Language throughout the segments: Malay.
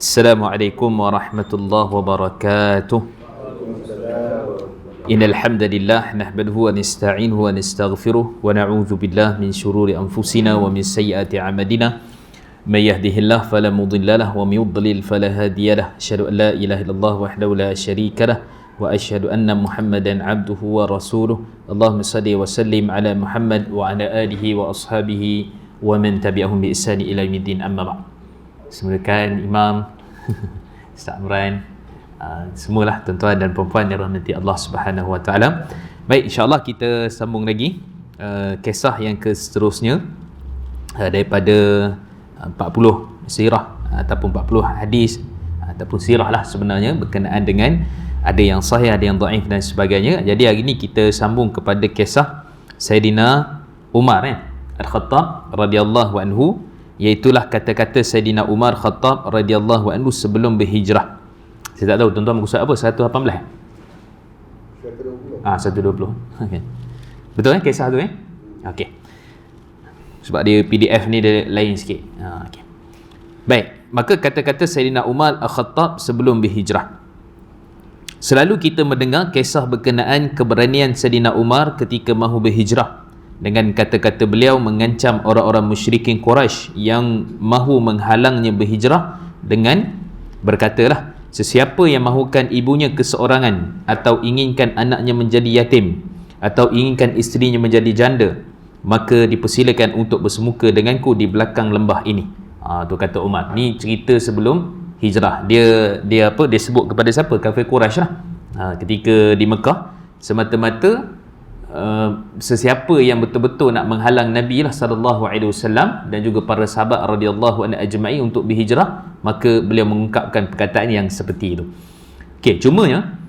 Assalamualaikum warahmatullahi wabarakatuh. Innal hamdalillah nahmaduhu wa nasta'inuhu wa nastaghfiruh wa na'udzu billahi min shururi anfusina wa min sayyiati a'malina. May yahdihillahu fala mudilla lahu wa may yudlil fala hadiya lahu. Asyhadu an la ilaha illallah wahdahu la syarika lahu wa asyhadu anna Muhammadan 'abduhu wa rasuluh. Allahumma shalli wa sallim ala Muhammad wa ala alihi wa ashabihi wa man tabi'ahum bi ihsan ila yaumiddin. Amma ba'd. Semulakan Imam Ustaz Amran, semualah tuan-tuan dan puan-puan yang rahmati Allah Subhanahu wa taala. Baik, insya-Allah kita sambung lagi kisah yang seterusnya daripada 40 sirah ataupun 40 hadis ataupun sirah lah sebenarnya berkenaan dengan ada yang sahih, ada yang dhaif dan sebagainya. Jadi hari ini kita sambung kepada kisah Sayyidina Umar Al-Khattab radhiyallahu anhu, iaitulah kata-kata Sayyidina Umar Khattab radhiyallahu anhu sebelum berhijrah. Saya tak tahu tuan-tuan muka surat apa, 118? 120. 120. Okay. Betul kisah tu Okey. Sebab dia PDF ni dia lain sikit. Okey. Baik, maka kata-kata Sayyidina Umar Al-Khattab sebelum berhijrah. Selalu kita mendengar kisah berkenaan keberanian Sayyidina Umar ketika mahu berhijrah, dengan kata-kata beliau mengancam orang-orang musyrikin Quraisy yang mahu menghalangnya berhijrah dengan berkatalah, sesiapa yang mahukan ibunya keseorangan atau inginkan anaknya menjadi yatim atau inginkan isterinya menjadi janda, maka dipersilakan untuk bersemuka denganku di belakang lembah ini. Tu kata Umar. Ni cerita sebelum hijrah. Dia sebut kepada siapa? Kafir Quraisy lah. Ketika di Mekah, semata-mata sesiapa yang betul-betul nak menghalang Nabi lah sallallahu alaihi wasallam dan juga para sahabat radhiyallahu anhu ajma'in untuk berhijrah, maka beliau mengungkapkan perkataan yang seperti itu. Okey, cumanya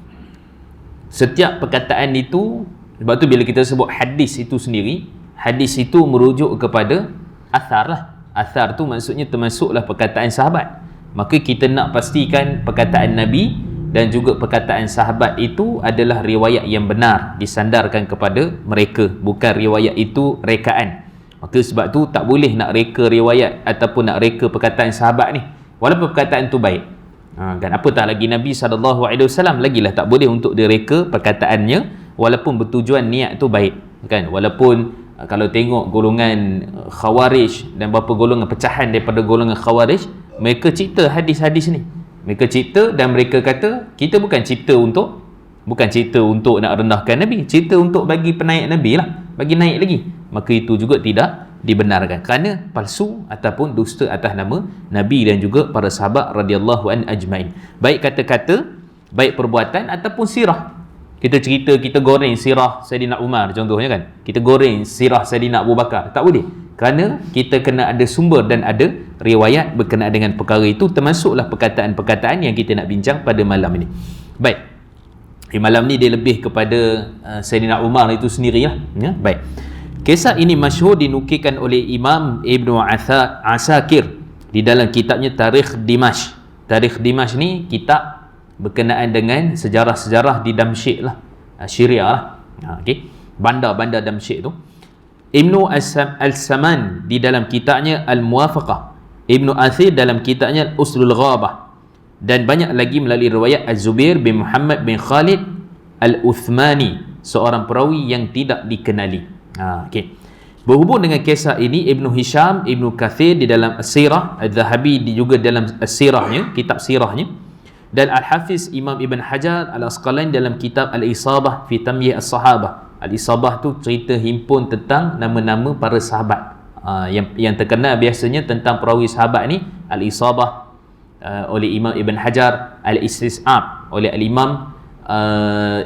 setiap perkataan itu, sebab tu bila kita sebut hadis itu sendiri, hadis itu merujuk kepada athar lah. Athar tu maksudnya termasuklah perkataan sahabat. Maka kita nak pastikan perkataan Nabi dan juga perkataan sahabat itu adalah riwayat yang benar, disandarkan kepada mereka, bukan riwayat itu rekaan. Maka sebab tu tak boleh nak reka riwayat ataupun nak reka perkataan sahabat ni walaupun perkataan tu baik. Kan apatah lagi Nabi SAW, lagilah tak boleh untuk direka perkataannya walaupun bertujuan niat tu baik. Kan walaupun kalau tengok golongan Khawarij dan beberapa golongan pecahan daripada golongan Khawarij, mereka cipta hadis-hadis ni. Mereka cipta dan mereka kata kita bukan cipta untuk nak rendahkan Nabi, cipta untuk bagi penaik Nabi lah, bagi naik lagi. Maka itu juga tidak dibenarkan kerana palsu ataupun dusta atas nama Nabi dan juga para sahabat radhiyallahu an ajmain. Baik kata-kata, baik perbuatan ataupun sirah. Kita cerita, kita goreng sirah Sayyidina Umar contohnya kan, kita goreng sirah Sayyidina Abu Bakar, tak boleh, kerana kita kena ada sumber dan ada riwayat berkenaan dengan perkara itu, termasuklah perkataan-perkataan yang kita nak bincang pada malam ini. Baik, malam ni dia lebih kepada Sayyidina Umar itu sendirilah ya. Baik, kisah ini masyhur dinukilkan oleh Imam Ibnu Asakir di dalam kitabnya Tarikh Dimashq. Tarikh Dimashq ni kitab berkenaan dengan sejarah-sejarah di Damsyik lah, Syria lah. Okay. Bandar-bandar Damsyik tu. Ibnu Al-Saman di dalam kitabnya Al-Muwafaqah, Ibnu Athir dalam kitabnya Uslul Ghabah, dan banyak lagi melalui riwayat Az-Zubair bin Muhammad bin Khalid Al-Uthmani, seorang perawi yang tidak dikenali. Okay. Berhubung dengan kisah ini, Ibnu Hisham, Ibnu Kathir di dalam As-Sirah, Al-Zahabi juga dalam As-Sirahnya, kitab sirahnya, dan Al-Hafiz Imam Ibn Hajar Al-Asqalani dalam kitab Al-Isabah fi Tamyiz As-Sahabah. Al-Isabah tu cerita himpun tentang nama-nama para sahabat. Yang terkenal biasanya tentang perawi sahabat ni, Al-Isabah oleh Imam Ibn Hajar, Al-Istis'ab oleh Al-Imam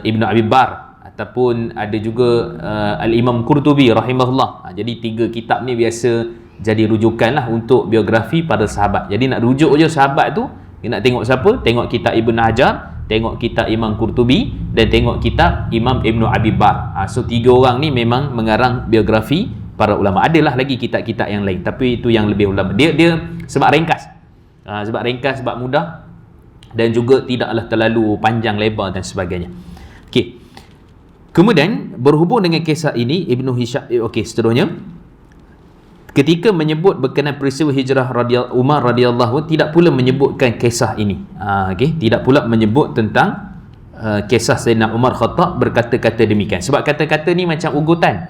Ibn Abi Bar, ataupun ada juga Al-Imam Qurtubi rahimahullah. Jadi 3 kitab ni biasa jadi rujukan lah untuk biografi para sahabat. Jadi nak rujuk je sahabat tu, nak tengok siapa? Tengok kitab Ibn Hajar, tengok kitab Imam Qurtubi, dan tengok kitab Imam Ibn Abi Bar. So 3 orang ni memang mengarang biografi para ulama. Adalah lagi kitab-kitab yang lain, tapi itu yang lebih ulama. Dia sebab ringkas. Sebab ringkas, sebab mudah, dan juga tidaklah terlalu panjang lebar dan sebagainya. Okey. Kemudian berhubung dengan kisah ini, Ibnu Hisham, seterusnya ketika menyebut berkenaan peristiwa hijrah Umar radhiyallahu tidak pula menyebutkan kisah ini. Okey, tidak pula menyebut tentang kisah Sayyidina Umar Khattab berkata-kata demikian. Sebab kata-kata ni macam ugutan.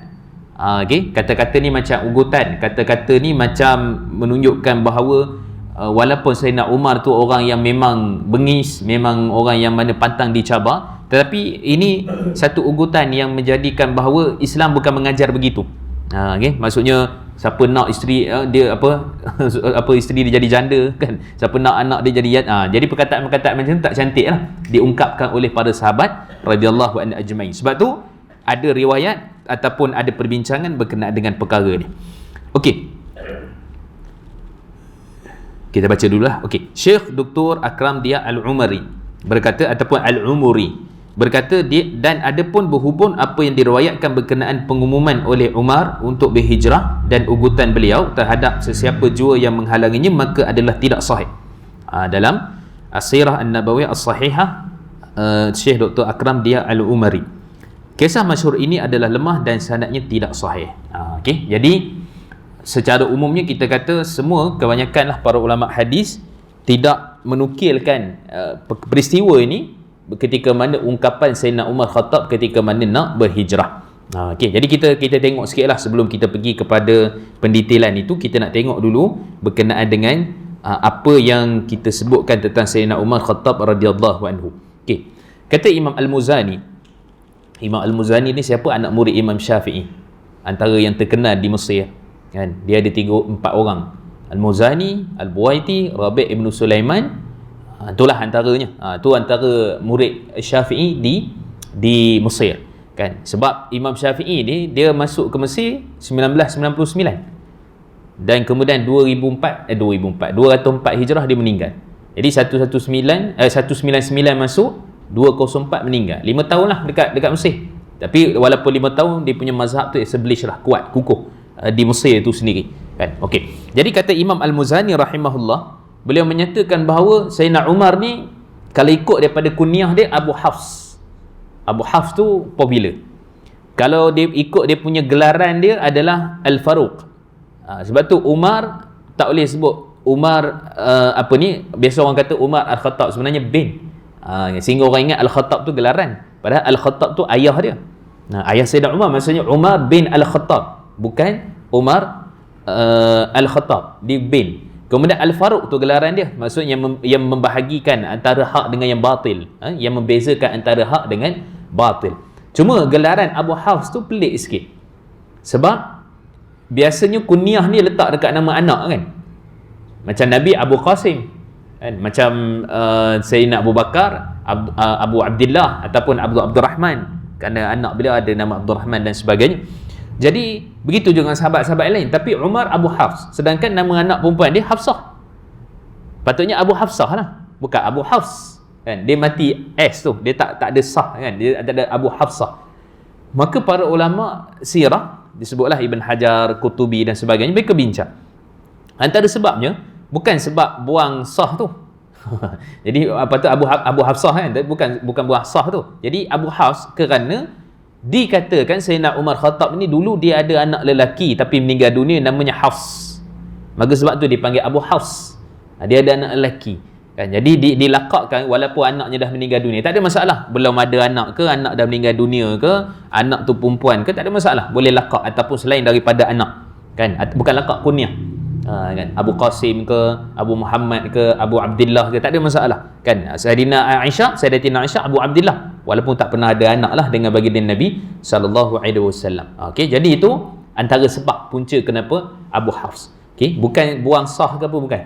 Okey, kata-kata ni macam ugutan. Kata-kata ni macam menunjukkan bahawa walaupun Sayyidina Umar tu orang yang memang bengis, memang orang yang mana pantang dicabar, tetapi ini satu ugutan yang menjadikan bahawa Islam bukan mengajar begitu. Okay? Maksudnya siapa nak isteri dia apa isteri dia jadi janda kan, siapa nak anak dia jadi jadi perkataan-perkataan macam tu tak cantik lah diungkapkan oleh para sahabat radhiyallahu anhu ajmain. Sebab tu ada riwayat ataupun ada perbincangan berkenaan dengan perkara ni. Okey, kita baca dululah. Okey, Syekh Dr. Akram Dia Al-Umari berkata, ataupun Al-Umuri berkata, dan adapun berhubung apa yang diriwayatkan berkenaan pengumuman oleh Umar untuk berhijrah dan ugutan beliau terhadap sesiapa jua yang menghalanginya, maka adalah tidak sahih. Dalam As-Sirah An-Nabawiyah As-Sahihah, Syekh Dr. Akram Dia Al-Umari, kisah masyhur ini adalah lemah dan sanadnya tidak sahih. Okey, jadi secara umumnya kita kata semua kebanyakanlah para ulama hadis tidak menukilkan peristiwa ini ketika mana ungkapan Sayyidina Umar Khattab ketika mana nak berhijrah. Okey, jadi kita tengok sikitlah sebelum kita pergi kepada pendetailan itu. Kita nak tengok dulu berkenaan dengan apa yang kita sebutkan tentang Sayyidina Umar Khattab radhiyallahu anhu. Okey, kata Imam Al-Muzani. Imam Al-Muzani ni siapa? Anak murid Imam Syafi'i, antara yang terkenal di Mesir kan. Dia ada 4 orang, Al-Muzani, Al-Buwaiti, Rabi' ibn Sulaiman. Itulah antaranya. Tu antara murid Syafi'i di Mesir kan. Sebab Imam Syafi'i ni dia masuk ke Mesir 1999 dan kemudian 204 Hijrah dia meninggal. Jadi 199 masuk, 204 meninggal. 5 tahun lah dekat Mesir. Tapi walaupun 5 tahun, dia punya mazhab tu establish lah, kuat, kukuh di Mesir itu sendiri kan. Okey, jadi kata Imam Al-Muzani rahimahullah, beliau menyatakan bahawa Sayyidina Umar ni kalau ikut daripada kunyah dia Abu Hafs. Abu Hafs tu popular. Kalau dia ikut dia punya gelaran dia adalah Al-Faruq. Sebab tu Umar tak boleh sebut Umar biasa orang kata Umar Al-Khattab, sebenarnya bin. Sehingga orang ingat Al-Khattab tu gelaran, padahal Al-Khattab tu ayah dia. Ayah Sayyidina Umar maksudnya Umar bin Al-Khattab, bukan Umar Al-Khattab, dia bin. Kemudian Al-Faruq tu gelaran dia, maksudnya yang membahagikan antara hak dengan yang batil, yang membezakan antara hak dengan batil. Cuma gelaran Abu Hafs tu pelik sikit, sebab biasanya kunyah ni letak dekat nama anak kan. Macam Nabi Abu Qasim kan? Macam Sayyidina Abu Bakar Abu Abdullah ataupun Abdul Rahman, kerana anak beliau ada nama Abdul Rahman dan sebagainya. Jadi begitu juga dengan sahabat-sahabat lain. Tapi Umar Abu Hafs, sedangkan nama anak perempuan dia Hafsah. Patutnya Abu Hafsah lah, bukan Abu Hafs kan. Dia mati S tu, dia tak ada sah kan, dia ada Abu Hafsah. Maka para ulama sirah, disebutlah Ibn Hajar, Qutubi dan sebagainya, mereka bincang antara sebabnya bukan sebab buang sah tu. Jadi apa tu Abu Hafsah kan, bukan buang sah tu. Jadi Abu Hafs kerana dikatakan Sayyidina Umar Khattab ni dulu dia ada anak lelaki tapi meninggal dunia, namanya Hafs. Maka sebab tu dipanggil Abu Hafs. Dia ada anak lelaki kan. Jadi dilakakkan walaupun anaknya dah meninggal dunia, tak ada masalah. Belum ada anak ke, anak dah meninggal dunia ke, anak tu perempuan ke, tak ada masalah. Boleh lakak ataupun selain daripada anak kan. Bukan lakak kunyah kan. Abu Qasim ke, Abu Muhammad ke, Abu Abdullah ke, tak ada masalah kan. Sayyidatina Aisyah Abu Abdullah, walaupun tak pernah ada anak lah dengan baginda Nabi sallallahu alaihi wasallam. Okey, jadi itu antara sebab punca kenapa Abu Hafs. Okey, bukan buang sah ke apa, bukan.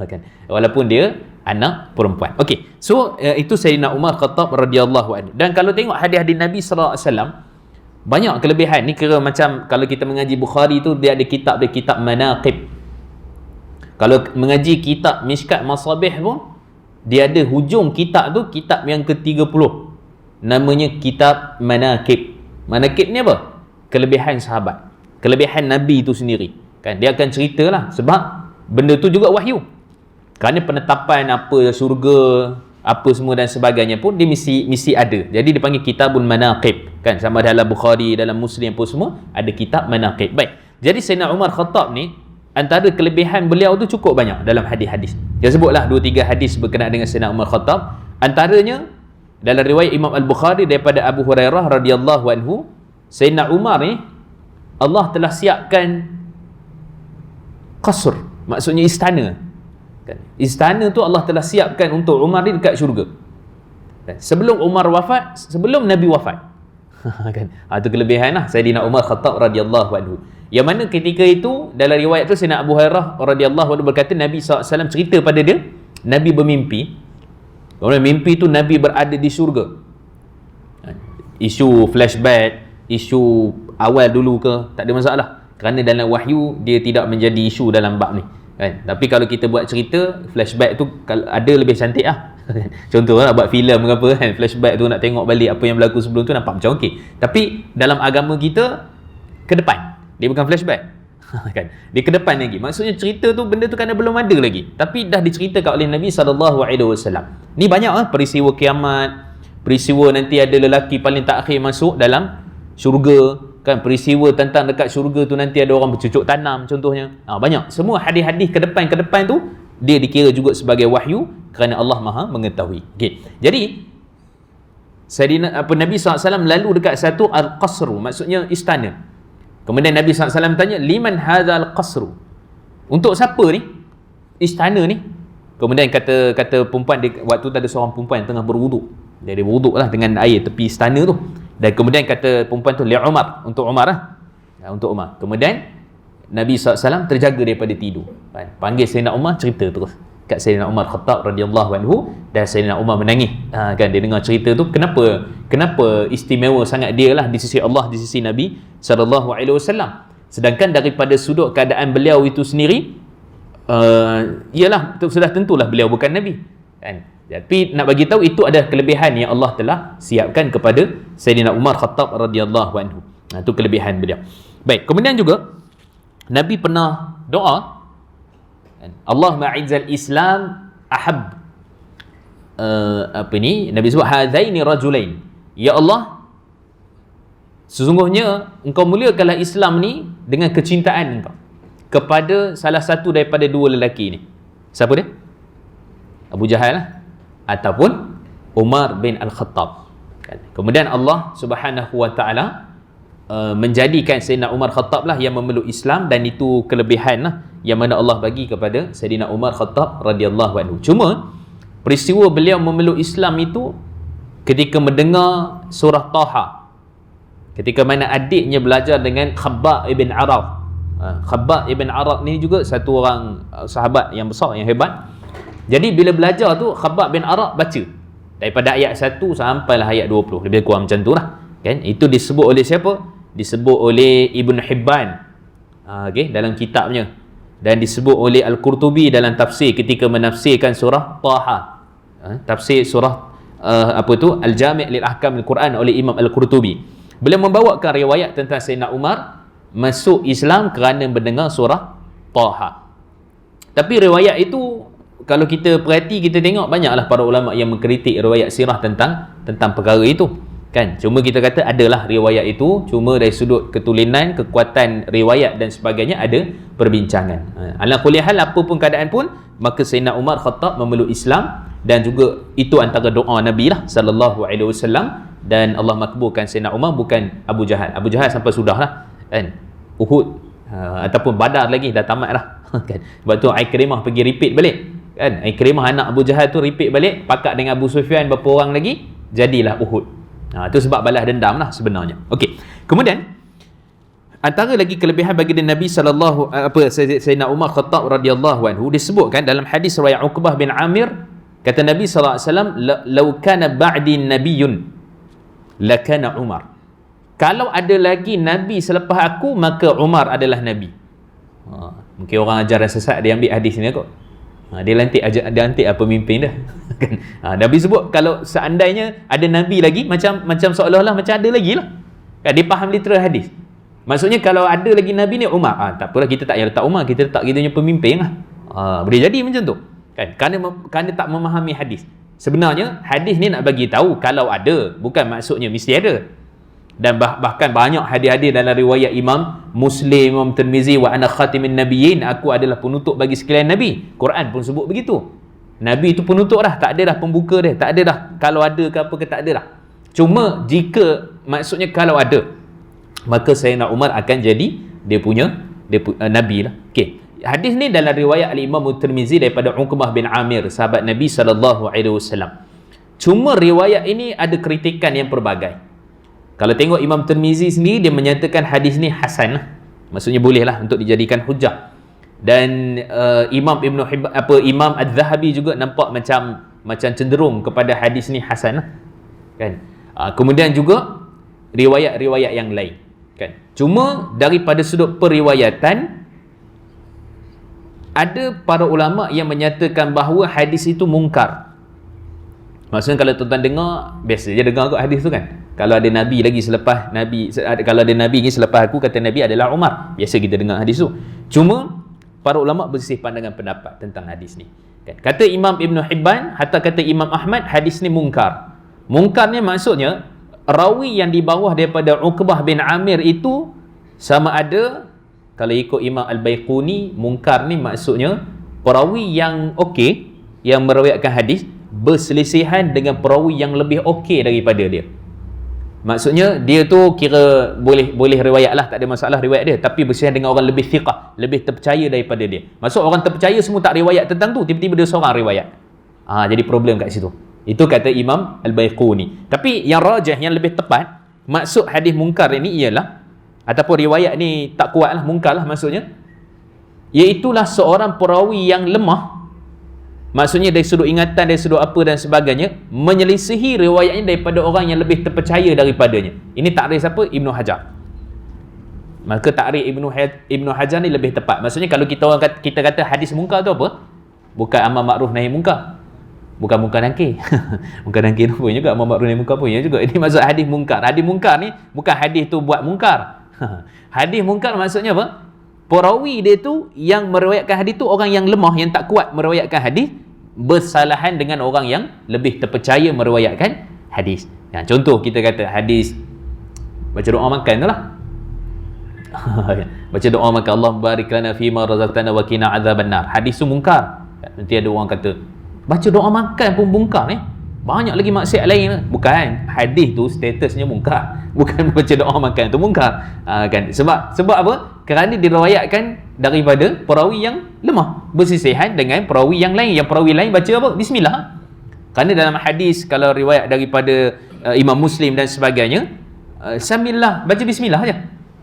Kan, walaupun dia anak perempuan. Okey, so itu Sayyidina Umar Khattab radhiyallahu anhu. Dan kalau tengok hadis-hadis Nabi sallallahu alaihi wasallam, banyak kelebihan ni. Kira macam kalau kita mengaji Bukhari tu, dia ada kitab Manaqib. Kalau mengaji kitab Mishkat Masabih pun, dia ada hujung kitab tu, kitab yang ke-30, namanya kitab Manaqib. Manaqib ni apa? Kelebihan sahabat, kelebihan Nabi tu sendiri kan. Dia akan ceritalah, sebab benda tu juga wahyu. Kerana penetapan apa syurga, apa semua dan sebagainya pun dia mesti ada. Jadi dipanggil kitabun Manaqib kan. Sama dalam Bukhari, dalam Muslim pun semua ada kitab Manaqib. Baik, Jadi Sayyidina Umar Khattab ni, antara kelebihan beliau tu cukup banyak dalam hadis-hadis. Dia sebutlah 2-3 hadis berkenaan dengan Sayyidina Umar Khattab. Antaranya dalam riwayat Imam Al-Bukhari daripada Abu Hurairah radhiyallahu anhu, Sayyidina Umar ni Allah telah siapkan qasr, maksudnya istana. Istana tu Allah telah siapkan untuk Umar ni dekat syurga. Sebelum Umar wafat, sebelum Nabi wafat. Kan? Itu kelebihan lah Sayyidina Umar Khattab radhiyallahu anhu. Yang mana ketika itu dalam riwayat tu Sayyidina Abu Hurairah radhiyallahu anhu berkata Nabi SAW cerita pada dia, Nabi bermimpi. Kemudian mimpi tu Nabi berada di syurga. Isu flashback, isu awal dulu ke, tak ada masalah. Kerana dalam wahyu dia tidak menjadi isu dalam bab ni. Kan? Tapi kalau kita buat cerita flashback tu ada lebih cantik lah. Contohlah buat filem ke apa kan, flashback tu nak tengok balik apa yang berlaku sebelum tu, nampak macam okey. Tapi dalam agama kita ke depan. Dia bukan flashback. Kan? Dia ke depan lagi. Maksudnya cerita tu, benda tu kerana belum ada lagi. Tapi dah diceritakan oleh Nabi SAW. Ni banyak lah peristiwa kiamat, peristiwa nanti ada lelaki paling takhir masuk dalam syurga. Kan, peristiwa tentang dekat syurga tu nanti ada orang bercucuk tanam contohnya. Banyak. Semua hadis-hadis ke depan tu dia dikira juga sebagai wahyu kerana Allah Maha mengetahui. Okay. Jadi Nabi SAW lalu dekat satu al-qasru, maksudnya istana. Kemudian Nabi SAW tanya, liman hadzal qasru? Untuk siapa ni istana ni? Kemudian kata perempuan dia, waktu tu ada seorang perempuan yang tengah berwuduk. Dia berwuduk lah dengan air tepi istana tu. Dan kemudian kata perempuan tu, li Umar, untuk Umar lah. Untuk Umar. Kemudian Nabi SAW terjaga daripada tidur. Panggil Sayyidina Umar, cerita terus kat Sayyidina Umar Khattab radhiyallahu anhu, dan Sayyidina Umar menangis. Kan dia dengar cerita tu, kenapa istimewa sangat dia lah di sisi Allah, di sisi Nabi SAW. Sedangkan daripada sudut keadaan beliau itu sendiri, ialah sudah tentulah beliau bukan Nabi. Kan? Tapi nak bagi tahu itu ada kelebihan yang Allah telah siapkan kepada Sayyidina Umar Khattab radhiyallahu anhu. Itu kelebihan beliau. Baik, kemudian juga Nabi pernah doa, Allah ma'izzal Islam ahab. Nabi sebut hadzaini rajulain. Ya Allah, sesungguhnya engkau muliakanlah Islam ni dengan kecintaan engkau kepada salah satu daripada dua lelaki ni. Siapa dia? Abu Jahal lah, ataupun Umar bin Al-Khattab. Kemudian Allah Subhanahu wa ta'ala menjadikan Sayyidina Umar Khattab lah yang memeluk Islam, dan itu kelebihan lah yang mana Allah bagi kepada Sayyidina Umar Khattab radhiyallahu anhu. Cuma peristiwa beliau memeluk Islam itu ketika mendengar surah Taha, ketika mana adiknya belajar dengan Khabbab ibn Arad. Khabbab ibn Arad ni juga satu orang sahabat yang besar, yang hebat. Jadi bila belajar tu, Khabbab bin Arad baca daripada ayat 1 sampailah ayat 20, lebih kurang macam tu lah. Kan? Itu disebut oleh siapa? Disebut oleh Ibn Hibban, dalam kitabnya, dan disebut oleh Al-Qurtubi dalam tafsir ketika menafsirkan surah Taha. Tafsir surah Al-Jami' lil Ahkam Al-Quran oleh Imam Al-Qurtubi. Beliau membawakan riwayat tentang Sayyidina Umar masuk Islam kerana mendengar surah Taha. Tapi riwayat itu, kalau kita perhati, kita tengok banyaklah para ulama yang mengkritik riwayat sirah tentang perkara itu. Kan? Cuma kita kata adalah riwayat itu, cuma dari sudut ketulinan, kekuatan riwayat dan sebagainya ada perbincangan. Ala kulli hal, apa pun keadaan pun, maka Sayyidina Umar Khattab memeluk Islam, dan juga itu antara doa Nabi lah sallallahu alaihi wasallam, dan Allah makbulkan Sayyidina Umar, bukan Abu Jahal. Abu Jahal sampai sudah lah. Kan? Uhud ataupun Badar lagi dah tamat lah. Kan? Sebab tu Ikrimah pergi repeat balik. Kan? Ikrimah anak Abu Jahal tu repeat balik, pakat dengan Abu Sufyan berapa orang lagi, jadilah Uhud. Itu sebab balas dendam lah sebenarnya. Okey. Kemudian antara lagi kelebihan bagi Nabi Sayyidina Umar Khattab radhiyallahu anhu, disebutkan dalam hadis riwayat Uqbah bin Amir, kata Nabi sallallahu alaihi wasallam, "Law kana ba'di nabiyyun lakana Umar." Kalau ada lagi nabi selepas aku, maka Umar adalah nabi. Mungkin orang ajaran sesat dia ambil hadis ni kot. Dia lantik pemimpin dah. Nabi sebut kalau seandainya ada nabi lagi, macam seolah-olah macam ada lagi lah. Dia faham literal hadis. Maksudnya kalau ada lagi nabi ni Umar, tak apalah, kita tak payah letak Umar, kita letak kita punya pemimpin lah. Boleh jadi macam tu. Kan? Kerana tak memahami hadis. Sebenarnya hadis ni nak bagi tahu kalau ada, bukan maksudnya mesti ada. Dan bahkan banyak hadis-hadis dalam riwayat Imam Muslim, Imam Tirmizi, wa ana khatimin nabiyyin, aku adalah penutup bagi sekalian nabi. Quran pun sebut begitu. Nabi itu penutup dah, tak ada dah pembuka dia, tak ada dah kalau ada ke apa ke, tak ada dah. Cuma jika maksudnya kalau ada, maka Sayyidina Umar akan jadi dia punya nabi lah. Okey. Hadis ni dalam riwayat Al-Imam Tirmizi daripada Uqbah bin Amir, sahabat Nabi SAW. Cuma riwayat ini ada kritikan yang pelbagai. Kalau tengok Imam Tirmizi sendiri, dia menyatakan hadis ni hasan lah. Maksudnya boleh lah untuk dijadikan hujah. Dan Imam Imam Az-Zahabi juga nampak macam cenderung kepada hadis ni hasan lah. Kan? Kemudian juga riwayat-riwayat yang lain. Kan? Cuma daripada sudut periwayatan, ada para ulama yang menyatakan bahawa hadis itu mungkar. Maksudnya kalau tuan-tuan dengar, biasa je dengar kot hadis tu kan. Kalau ada Nabi lagi selepas Nabi, kalau ada Nabi lagi selepas aku, kata Nabi adalah Umar. Biasa kita dengar hadis tu. Cuma para ulama bersih pandangan pendapat tentang hadis ni. Kan? Kata Imam Ibn Hibban, hatta kata Imam Ahmad, hadis ni mungkar. Mungkar ni maksudnya rawi yang di bawah daripada Uqbah bin Amir itu sama ada, kalau ikut Imam Al-Baiquni, mungkar ni maksudnya perawi yang okey, yang meriwayatkan hadis berselisihan dengan perawi yang lebih okey daripada dia. Maksudnya dia tu kira boleh riwayat lah, tak ada masalah riwayat dia, tapi berselisihan dengan orang lebih thiqah, lebih terpercaya daripada dia. Maksud orang terpercaya semua tak riwayat tentang tu, tiba-tiba dia seorang riwayat. Jadi problem kat situ. Itu kata Imam Al-Baiquni. Tapi yang rajih, yang lebih tepat, maksud hadis mungkar ini ialah, ataupun riwayat ni tak kuat lah, mungkar lah maksudnya, iaitulah seorang perawi yang lemah. Maksudnya dari sudut ingatan, dari sudut apa dan sebagainya, menyelisihi riwayatnya daripada orang yang lebih terpercaya daripadanya. Ini takrif siapa? Ibnu Hajar. Maka takrif Ibnu Hajar ni lebih tepat. Maksudnya kalau kita kata hadis mungkar tu apa? Bukan amar makruf nahi mungkar. Bukan mungkar nakir. Mungkar nakir pun juga, amar makruf nahi mungkar pun ya juga. Ini maksud hadis mungkar. Hadis mungkar ni bukan hadis tu buat mungkar. Hadis mungkar maksudnya apa? Perawi dia tu yang meriwayatkan hadis tu orang yang lemah, yang tak kuat meriwayatkan hadis, bersalahan dengan orang yang lebih terpercaya meriwayatkan hadis. Contoh kita kata hadis baca doa makan tu lah. Baca doa makan, Allah barik lana fima razaqtana wa qina azabannar. Hadis tu mungkar. Nanti ada orang kata baca doa makan pun mungkar ni. Banyak lagi maksiat lain. Bukan, hadis tu statusnya mungkar. Bukan baca doa makan tu mungkar. Kan? Sebab apa? Kerana diriwayatkan daripada perawi yang lemah, bersisihan dengan perawi yang lain. Yang perawi lain baca apa? Bismillah. Kerana dalam hadis, kalau riwayat daripada Imam Muslim dan sebagainya, samillah, baca bismillah je.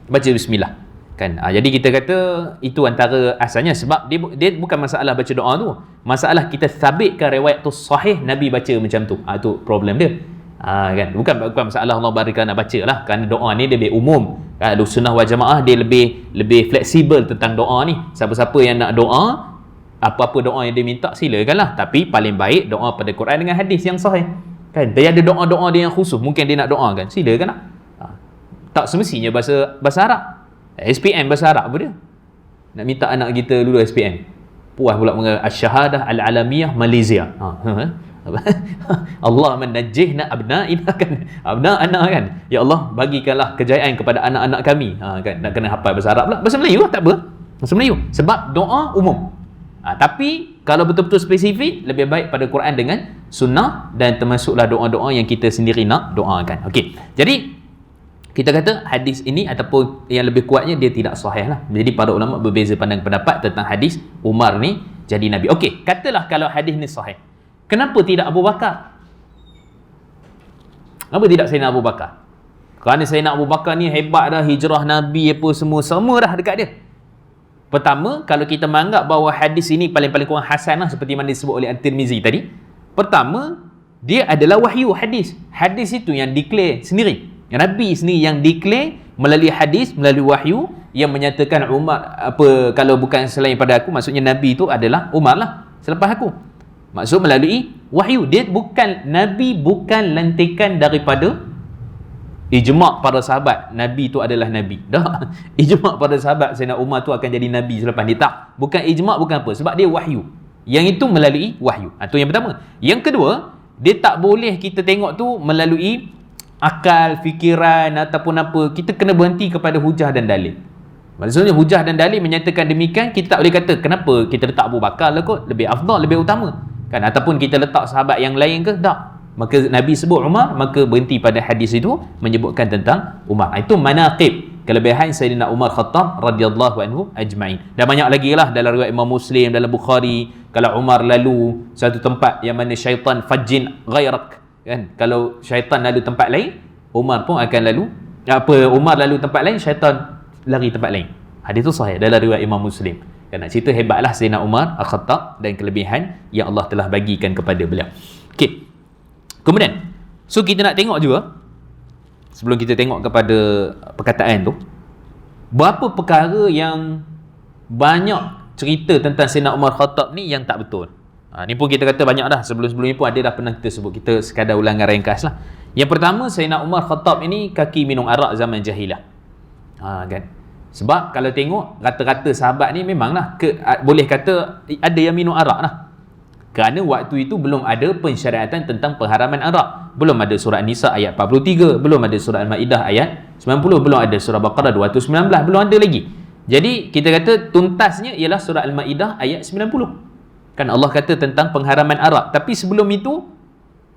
Baca bismillah. Kan? Jadi kita kata itu antara asalnya, sebab dia bukan masalah baca doa tu. Masalah kita sabitkan riwayat tu sahih, Nabi baca macam tu. Itu problem dia. Kan? Bukan masalah Allah barik nak baca lah. Kerana doa ni dia lebih umum. Kan? Sunnah wal jamaah dia lebih fleksibel tentang doa ni. Siapa-siapa yang nak doa, apa-apa doa yang dia minta silakanlah. Tapi paling baik doa pada Quran dengan hadis yang sahih. Kan? Dia ada doa-doa dia yang khusus, mungkin dia nak doakan, silakanlah. Tak semestinya bahasa Arab. SPM bahasa Arab apa dia? Nak minta anak kita dulu SPM. Puas pula mengenai Asy-Syahadah Al-Alamiyah Malaysia. Allah menajihna abna'ina kan. Abna'ana kan. Ya Allah, bagikanlah kejayaan kepada anak-anak kami. Kan, nak kena hafal bahasa Arab pula. Bahasa Melayu lah, tak apa. Bahasa Melayu. Sebab doa umum. Tapi kalau betul-betul spesifik, lebih baik pada Quran dengan sunnah, dan termasuklah doa-doa yang kita sendiri nak doakan. Okey. Jadi kita kata hadis ini ataupun yang lebih kuatnya dia tidak sahih lah. Jadi para ulama berbeza pandang pendapat tentang hadis Umar ni jadi Nabi. Okey, katalah kalau hadis ni sahih, kenapa tidak Abu Bakar? Kenapa tidak Sayyidina Abu Bakar? Kerana Sayyidina Abu Bakar ni hebat dah, hijrah Nabi apa semua dah dekat dia. Pertama, kalau kita menganggap bahawa hadis ini paling-paling kurang hasan lah, seperti mana disebut oleh At-Tirmizi tadi. Pertama, dia adalah wahyu hadis. Hadis itu yang declare sendiri. Nabi sendiri yang declare melalui hadis, melalui wahyu, yang menyatakan Umar, apa kalau bukan selain pada aku, maksudnya Nabi itu adalah Umar lah selepas aku. Maksud melalui wahyu. Dia bukan, Nabi bukan lantikan daripada ijma' para sahabat Nabi itu adalah Nabi. Dah. Ijma' para sahabat Sayyidina Umar tu akan jadi Nabi selepas ni. Tak. Bukan ijma', bukan apa. Sebab dia wahyu. Yang itu melalui wahyu. Itu yang pertama. Yang kedua, dia tak boleh kita tengok tu melalui akal, fikiran ataupun apa, kita kena berhenti kepada hujah dan dalil. Maksudnya hujah dan dalil menyatakan demikian, kita tak boleh kata kenapa kita letak Abu Bakar lah kot, lebih afdal, lebih utama kan, ataupun kita letak sahabat yang lain ke, tak. Maka Nabi sebut Umar, maka berhenti pada hadis itu menyebutkan tentang Umar. Itu manaqib, kelebihan Sayyidina Umar Khattab radhiyallahu anhu ajma'in. Dan banyak lagi lah dalam riwayat Imam Muslim, dalam Bukhari, kalau Umar lalu satu tempat yang mana syaitan fajjin ghairak kan, kalau syaitan lalu tempat lain, Umar pun akan lalu Umar lalu tempat lain, syaitan lari tempat lain. Hadis itu sahih dalam riwayat Imam Muslim. Kan nak cerita hebatlah Sayyidina Umar Al-Khattab dan kelebihan yang Allah telah bagikan kepada beliau. Okey. Kemudian, so kita nak tengok juga, sebelum kita tengok kepada perkataan tu, berapa perkara yang banyak cerita tentang Sayyidina Umar Khattab ni yang tak betul. Ni pun kita kata banyak dah, sebelum-sebelum ni pun ada dah pernah kita sebut, kita sekadar ulangan ringkas lah. Yang pertama, Sayyidina Umar Khattab ini kaki minum arak zaman jahilah. Kan? Sebab kalau tengok rata-rata sahabat ni memanglah boleh kata ada yang minum arak lah. Kerana waktu itu belum ada pensyariatan tentang pengharaman arak. Belum ada surah An-Nisa ayat 43, belum ada surah Al-Maidah ayat 90, belum ada surah Baqarah 219, belum ada lagi. Jadi kita kata tuntasnya ialah surah Al-Maidah ayat 90. Kan Allah kata tentang pengharaman arak. Tapi sebelum itu,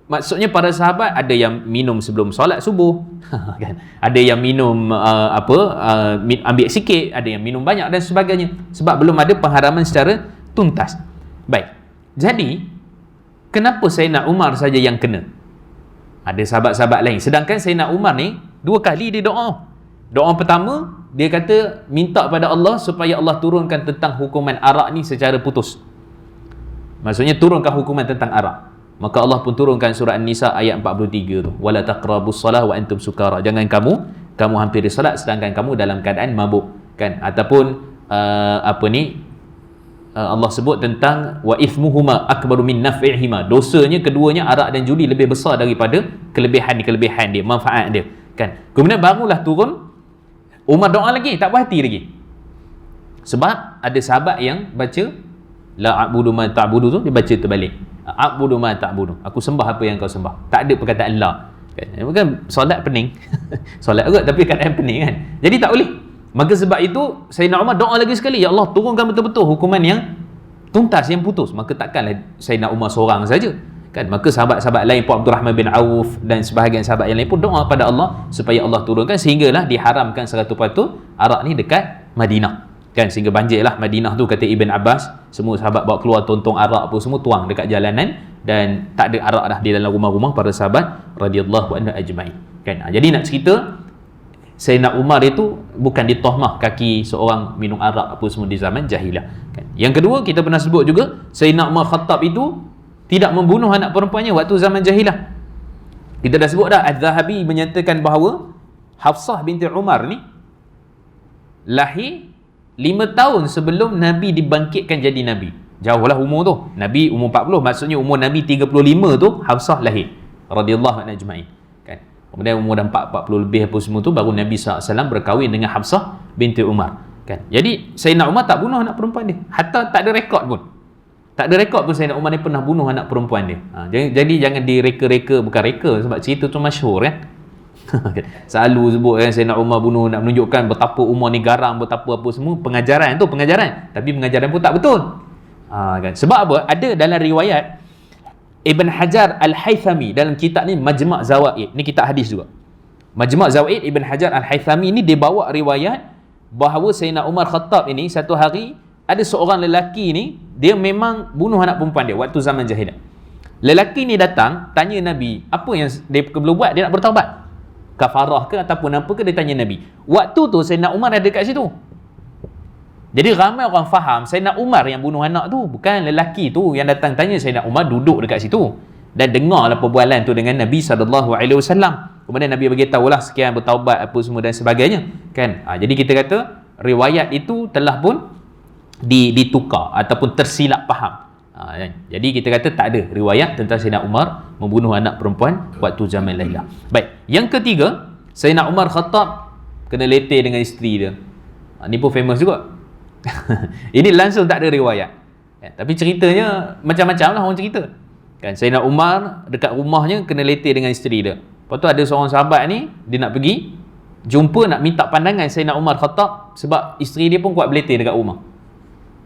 maksudnya para sahabat ada yang minum sebelum solat subuh. Kan? Ada yang minum ambil sikit, ada yang minum banyak dan sebagainya. Sebab belum ada pengharaman secara tuntas. Baik. Jadi, kenapa Sayyidina Umar saja yang kena? Ada sahabat-sahabat lain. Sedangkan Sayyidina Umar ni, 2 kali dia doa. Doa pertama, dia kata minta pada Allah supaya Allah turunkan tentang hukuman arak ni secara putus. Maksudnya turunkan hukuman tentang arak. Maka Allah pun turunkan surah An-Nisa ayat 43 tu. Wala taqrabus salah wa antum sukara. Jangan kamu hampiri salat sedangkan kamu dalam keadaan mabuk. Kan? Ataupun Allah sebut tentang wa ithmuhuma akbaru min naf'ihima. Dosanya keduanya arak dan judi lebih besar daripada kelebihan dia, manfaat dia. Kan? Kemudian barulah turun Umar doa lagi, tak berhati lagi. Sebab ada sahabat yang baca la a'budu ma ta'budu tu, dia baca terbalik. A'budu ma ta'budu. Aku sembah apa yang kau sembah. Tak ada perkataan la. Kan solat pening. Solat juga tapi keadaan pening kan. Jadi tak boleh. Maka sebab itu Sayyidina Umar doa lagi sekali, ya Allah turunkan betul-betul hukuman yang tuntas, yang putus. Maka takkanlah Sayyidina Umar seorang saja. Kan? Maka sahabat-sahabat lain, Pak Abdul Rahman bin Auf dan sebahagian sahabat yang lain pun doa pada Allah supaya Allah turunkan, sehinggalah diharamkan 100% arak ni dekat Madinah. Kan? Sehingga banjirlah Madinah tu, kata Ibn Abbas, semua sahabat bawa keluar tontong arak apa semua, tuang dekat jalanan dan tak ada arak dah di dalam rumah-rumah para sahabat radhiyallahu anhu ajma'in. Kan? Jadi nak cerita Sayyidina Umar itu bukan ditohmah kaki seorang minum arak apa semua di zaman jahilah. Kan? Yang kedua, kita pernah sebut juga Sayyidina Umar Khattab itu tidak membunuh anak perempuannya waktu zaman jahilah. Kita dah sebut dah, Az-Zahabi menyatakan bahawa Hafsah binti Umar ni lahir 5 tahun sebelum Nabi dibangkitkan jadi Nabi. Jauhlah umur tu. Nabi umur 40, maksudnya umur Nabi 35 tu Hafsah lahir radhiyallahu anha ajma'in. Kan? Kemudian umur dah 40 lebih apa semua tu baru Nabi SAW berkahwin dengan Hafsah binti Umar. Kan? Jadi Sayyidina Umar tak bunuh anak perempuan dia. Hatta tak ada rekod pun. Tak ada rekod pun Sayyidina Umar ni pernah bunuh anak perempuan dia. Jadi jangan direka-reka, bukan reka sebab cerita tu masyhur kan. Selalu sebut kan Sayyidina Umar bunuh, nak menunjukkan betapa Umar ni garang, betapa apa semua. Pengajaran tu pengajaran, tapi pengajaran pun tak betul. Kan? Sebab apa? Ada dalam riwayat Ibn Hajar Al-Haythami dalam kitab ni Majma' Zawaid. Ni kitab hadis juga. Majma' Zawaid Ibn Hajar Al-Haythami ni dia bawa riwayat bahawa Sayyidina Umar Khattab ini satu hari ada seorang lelaki ni, dia memang bunuh anak perempuan dia waktu zaman jahilah. Lelaki ni datang tanya Nabi, apa yang dia perlu buat? Dia nak bertaubat, kafarah ke ataupun apa ke, dia tanya Nabi. Waktu tu Sayyidina Umar ada kat situ. Jadi ramai orang faham Sayyidina Umar yang bunuh anak tu, bukan lelaki tu yang datang tanya. Sayyidina Umar duduk dekat situ dan dengarlah perbualan tu dengan Nabi SAW. Kemudian Nabi beritahulah sekian bertaubat apa semua dan sebagainya. Kan? Jadi kita kata riwayat itu telah pun ditukar ataupun tersilap faham. Jadi kita kata tak ada riwayat tentang Sayyidina Umar membunuh anak perempuan waktu zaman Lailah. Baik, yang ketiga, Sayyidina Umar Khattab kena letih dengan isteri dia. Ni pun famous juga. Ini langsung tak ada riwayat. Tapi ceritanya macam-macam lah orang cerita. Kan Sayyidina Umar dekat rumahnya kena letih dengan isteri dia. Lepas tu ada seorang sahabat ni, dia nak pergi jumpa, nak minta pandangan Sayyidina Umar Khattab, sebab isteri dia pun kuat beletih dekat rumah.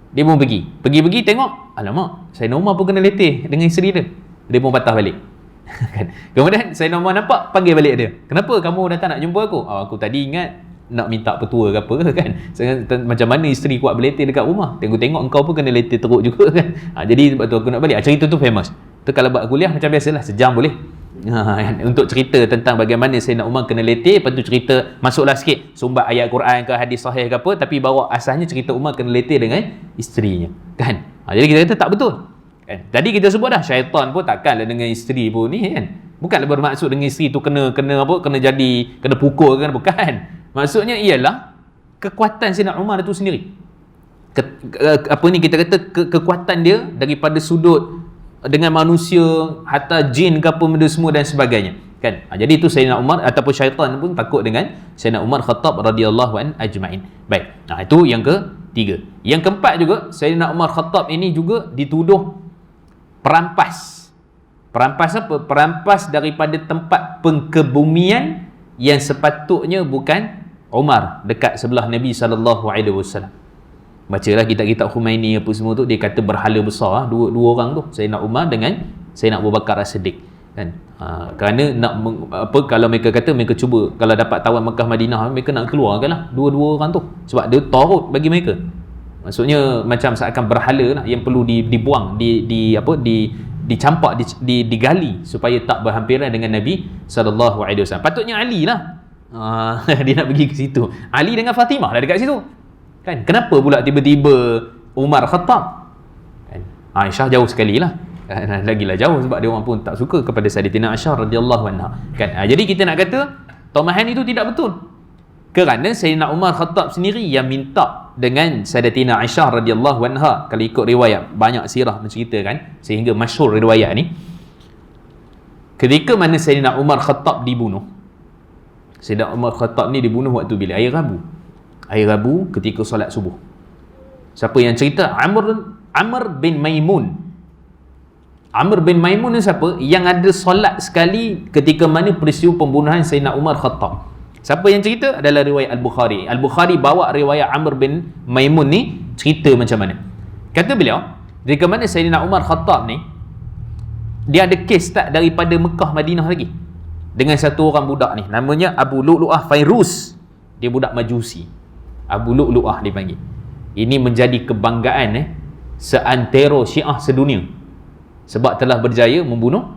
Dia pun pergi tengok, alamak, Sayyidina Umar pun kena letih dengan isteri dia. Dia pun patah balik. Kan? Kemudian Sayyidina Umar nampak, panggil balik dia. Kenapa kamu datang nak jumpa aku? Aku tadi ingat nak minta petua ke apa kan. Macam mana isteri kuat beletih dekat rumah, tengok engkau pun kena letih teruk juga kan. Jadi sebab tu aku nak balik. Cerita tu famous. Tu kalau buat kuliah macam biasalah, sejam boleh. Untuk cerita tentang bagaimana Sayyidina Umar kena letih, lepas tu cerita, masuklah sikit sumbat ayat Quran ke hadis sahih ke apa, tapi bawa asalnya cerita Umar kena letih dengan isterinya kan. Jadi kita kata tak betul kan. Jadi kita sebut dah, syaitan pun takkanlah dengan isteri pun ni kan. Bukanlah bermaksud dengan isteri tu kena apa, kena pukul kan, bukan. Maksudnya ialah kekuatan Sayyidina Umar itu sendiri. Kita kata kekuatan dia daripada sudut dengan manusia, hatta jin ke apa benda semua dan sebagainya kan. Jadi itu Sayyidina Umar ataupun syaitan pun takut dengan Sayyidina Umar Khattab radhiyallahu an ajma'in. Baik. Itu yang ketiga. Yang keempat juga, Sayyidina Umar Khattab ini juga dituduh perampas. Perampas apa? Perampas daripada tempat pengkebumian yang sepatutnya bukan Umar, dekat sebelah Nabi SAW. Bacalah kitab-kitab Khumaini apa semua tu, dia kata berhala besar dua orang tu, Sayyidina Umar dengan Sayyidina Abu Bakar As-Siddiq kan. Kerana nak kalau mereka kata, mereka cuba kalau dapat tawan Mekah Madinah, mereka nak keluarkanlah dua orang tu, sebab dia taurut bagi mereka. Maksudnya macam seakan berhala lah, yang perlu dibuang, dicampak, digali supaya tak berhampiran dengan Nabi SAW. Patutnya Ali lah. Dia nak pergi ke situ. Ali dengan Fatimah dah dekat situ kan. Kenapa pula tiba-tiba Umar Khattab kan? Aisyah jauh sekali lah kan? Lagilah jauh, sebab dia orang pun tak suka kepada Sayyidatina Aisyah radhiyallahu anha kan. Jadi kita nak kata tomahan itu tidak betul, kerana Sayyidina Umar Khattab sendiri yang minta dengan Sayyidatina Aisyah radhiyallahu anha. Kalau ikut riwayat, banyak sirah menceritakan sehingga masyhur riwayat ni, ketika mana Sayyidina Umar Khattab dibunuh. Sayyidina Umar Khattab ni dibunuh waktu bila? Hari Rabu ketika solat subuh. Siapa yang cerita? Amr bin Maimun. Amr bin Maimun ni siapa? Yang ada solat sekali ketika mana peristiwa pembunuhan Sayyidina Umar Khattab. Siapa yang cerita? Adalah riwayat Al-Bukhari. Al-Bukhari bawa riwayat Amr bin Maimun ni, cerita macam mana. Kata beliau, ketika mana Sayyidina Umar Khattab ni, dia ada kes tak daripada Mekah Madinah lagi, dengan satu orang budak ni, namanya Abu Lu'lu'ah Fairuz. Dia budak Majusi, Abu Lu'lu'ah dipanggil. Ini menjadi kebanggaan seantero Syiah sedunia, sebab telah berjaya membunuh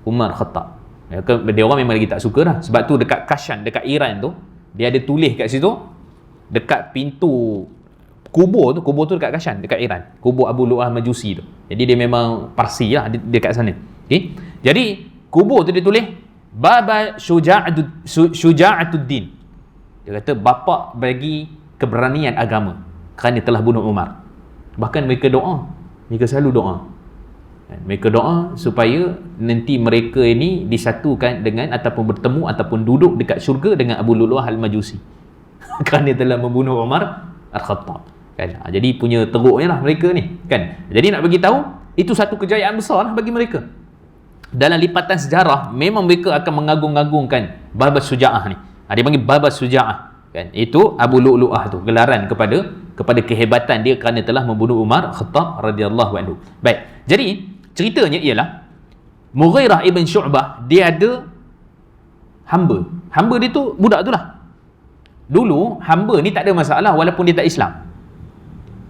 Umar Khattab. Dia orang memang lagi tak suka dah. Sebab tu dekat Kashan, dekat Iran tu, dia ada tulis kat situ, dekat pintu kubur tu dekat Kashan, dekat Iran, kubur Abu Lu'lu'ah Majusi tu. Jadi dia memang Parsi lah, dekat sana. Okay? Jadi kubur tu dia tulis Baba Syuja'atuddin. Dia kata bapa bagi keberanian agama, kerana telah bunuh Umar. Bahkan mereka doa, mereka selalu doa. Mereka doa supaya nanti mereka ini disatukan dengan, ataupun bertemu, ataupun duduk dekat syurga dengan Abu Lu'lu'ah Al-Majusi kerana telah membunuh Umar Al-Khattab kan. Jadi punya teruknya lah mereka ni kan. Jadi nak bagi tahu, itu satu kejayaan besar lah bagi mereka. Dalam lipatan sejarah memang mereka akan mengagung-agungkan Babas Suja'ah ni. Dia panggil Babas Suja'ah kan. Itu Abu Lu'lu'ah tu, gelaran kepada kehebatan dia kerana telah membunuh Umar Khattab radhiyallahu anhu. Baik. Jadi ceritanya ialah Mughirah ibn Syu'bah, dia ada hamba. Hamba dia tu budak tu lah. Dulu hamba ni tak ada masalah walaupun dia tak Islam.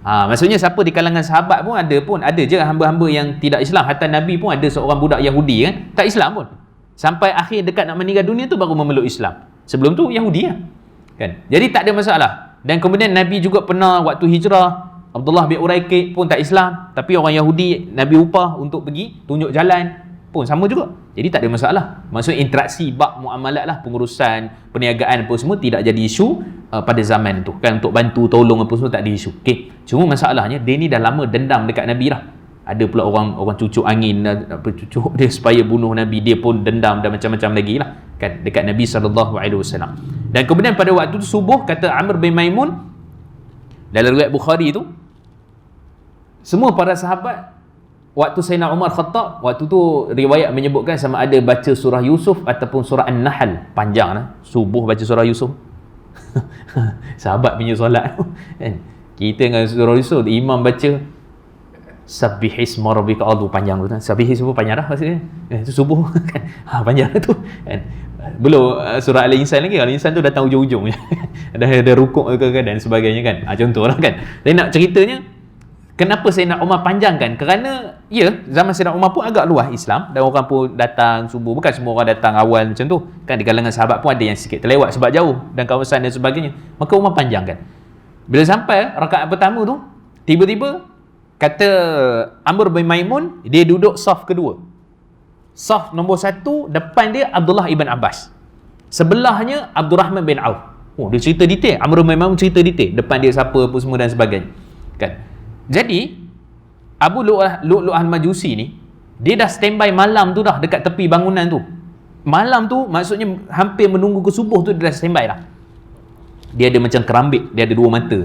Maksudnya siapa di kalangan sahabat pun ada je hamba-hamba yang tidak Islam. Hatta Nabi pun ada seorang budak Yahudi kan, tak Islam pun. Sampai akhir dekat nak meninggal dunia tu baru memeluk Islam. Sebelum tu Yahudi kan. Jadi tak ada masalah. Dan kemudian Nabi juga pernah waktu hijrah, Abdullah bin Uraikid pun tak Islam, tapi orang Yahudi Nabi upah untuk pergi tunjuk jalan, pun sama juga. Jadi tak ada masalah. Maksudnya interaksi bab muamalat lah, pengurusan, perniagaan apa semua tidak jadi isu pada zaman tu kan. Untuk bantu tolong apa semua tak ada isu. Okey. Cuma masalahnya dia ni dah lama dendam dekat Nabi dah. Ada pula orang cucuk angin, cucuk dia supaya bunuh Nabi, dia pun dendam dan macam-macam lagi lah kan dekat Nabi SAW. Dan kemudian pada waktu tu subuh, kata Amr bin Maimun dalam riwayat Bukhari tu, semua para sahabat waktu Sayyidina Umar Khattab, waktu tu riwayat menyebutkan sama ada baca surah Yusuf ataupun surah An-Nahl, panjang lah, subuh baca surah Yusuf. Sahabat punya solat kan. Kita dengan surah Yusuf, imam baca Sabbihisma rabbika a'la, panjang tu kan. Sabbihisma panjang dah maksudnya. Itu subuh kan. Panjang lah tu kan. Belum surah Al-Insan lagi. Al-Insan tu datang ujung-ujung ada rukuk ke dan sebagainya kan. Contohlah kan. Tapi nak ceritanya, kenapa Sayyidina Umar panjangkan? Kerana zaman Sayyidina Umar pun agak luas Islam dan orang pun datang subuh. Bukan semua orang datang awal macam tu kan. Di kalangan sahabat pun ada yang sikit terlewat sebab jauh dan kawasan dan sebagainya. Maka Umar panjangkan. Bila sampai rakaat pertama tu, tiba-tiba kata Amr bin Maimun, dia duduk saf kedua. Saf nombor 1, depan dia Abdullah ibn Abbas, sebelahnya Abdurrahman bin Auf. Dia cerita detail. Amr bin Maimun cerita detail depan dia siapa apa semua dan sebagainya kan. Jadi Abu Lu'lu'ah al-Majusi ni, dia dah standby malam tu dah dekat tepi bangunan tu. Malam tu maksudnya hampir menunggu ke subuh tu, dia dah standby dah. Dia ada macam kerambit, dia ada 2 mata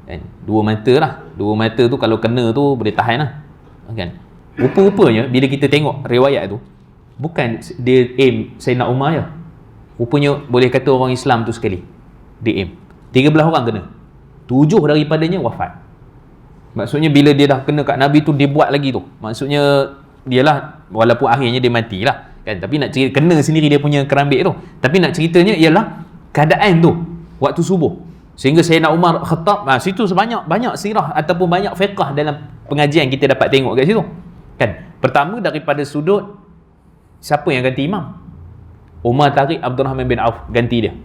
kan? 2 mata lah. 2 mata tu kalau kena tu boleh tahan lah kan. Rupa-rupanya bila kita tengok riwayat tu, bukan dia aim Sayyidina Umar je. Rupanya boleh kata orang Islam tu sekali dia aim 13 orang kena, 7 daripadanya wafat. Maksudnya bila dia dah kena kat Nabi tu, dia buat lagi tu. Maksudnya dia lah, walaupun akhirnya dia matilah kan, tapi nak cerita, kena sendiri dia punya kerambit tu. Tapi nak ceritanya ialah keadaan tu waktu subuh, sehingga Sayyidina Umar Khattab, situ banyak sirah ataupun banyak fiqh dalam pengajian kita dapat tengok kat situ kan. Pertama daripada sudut siapa yang ganti imam, Umar tarik Abdurrahman bin Auf ganti dia.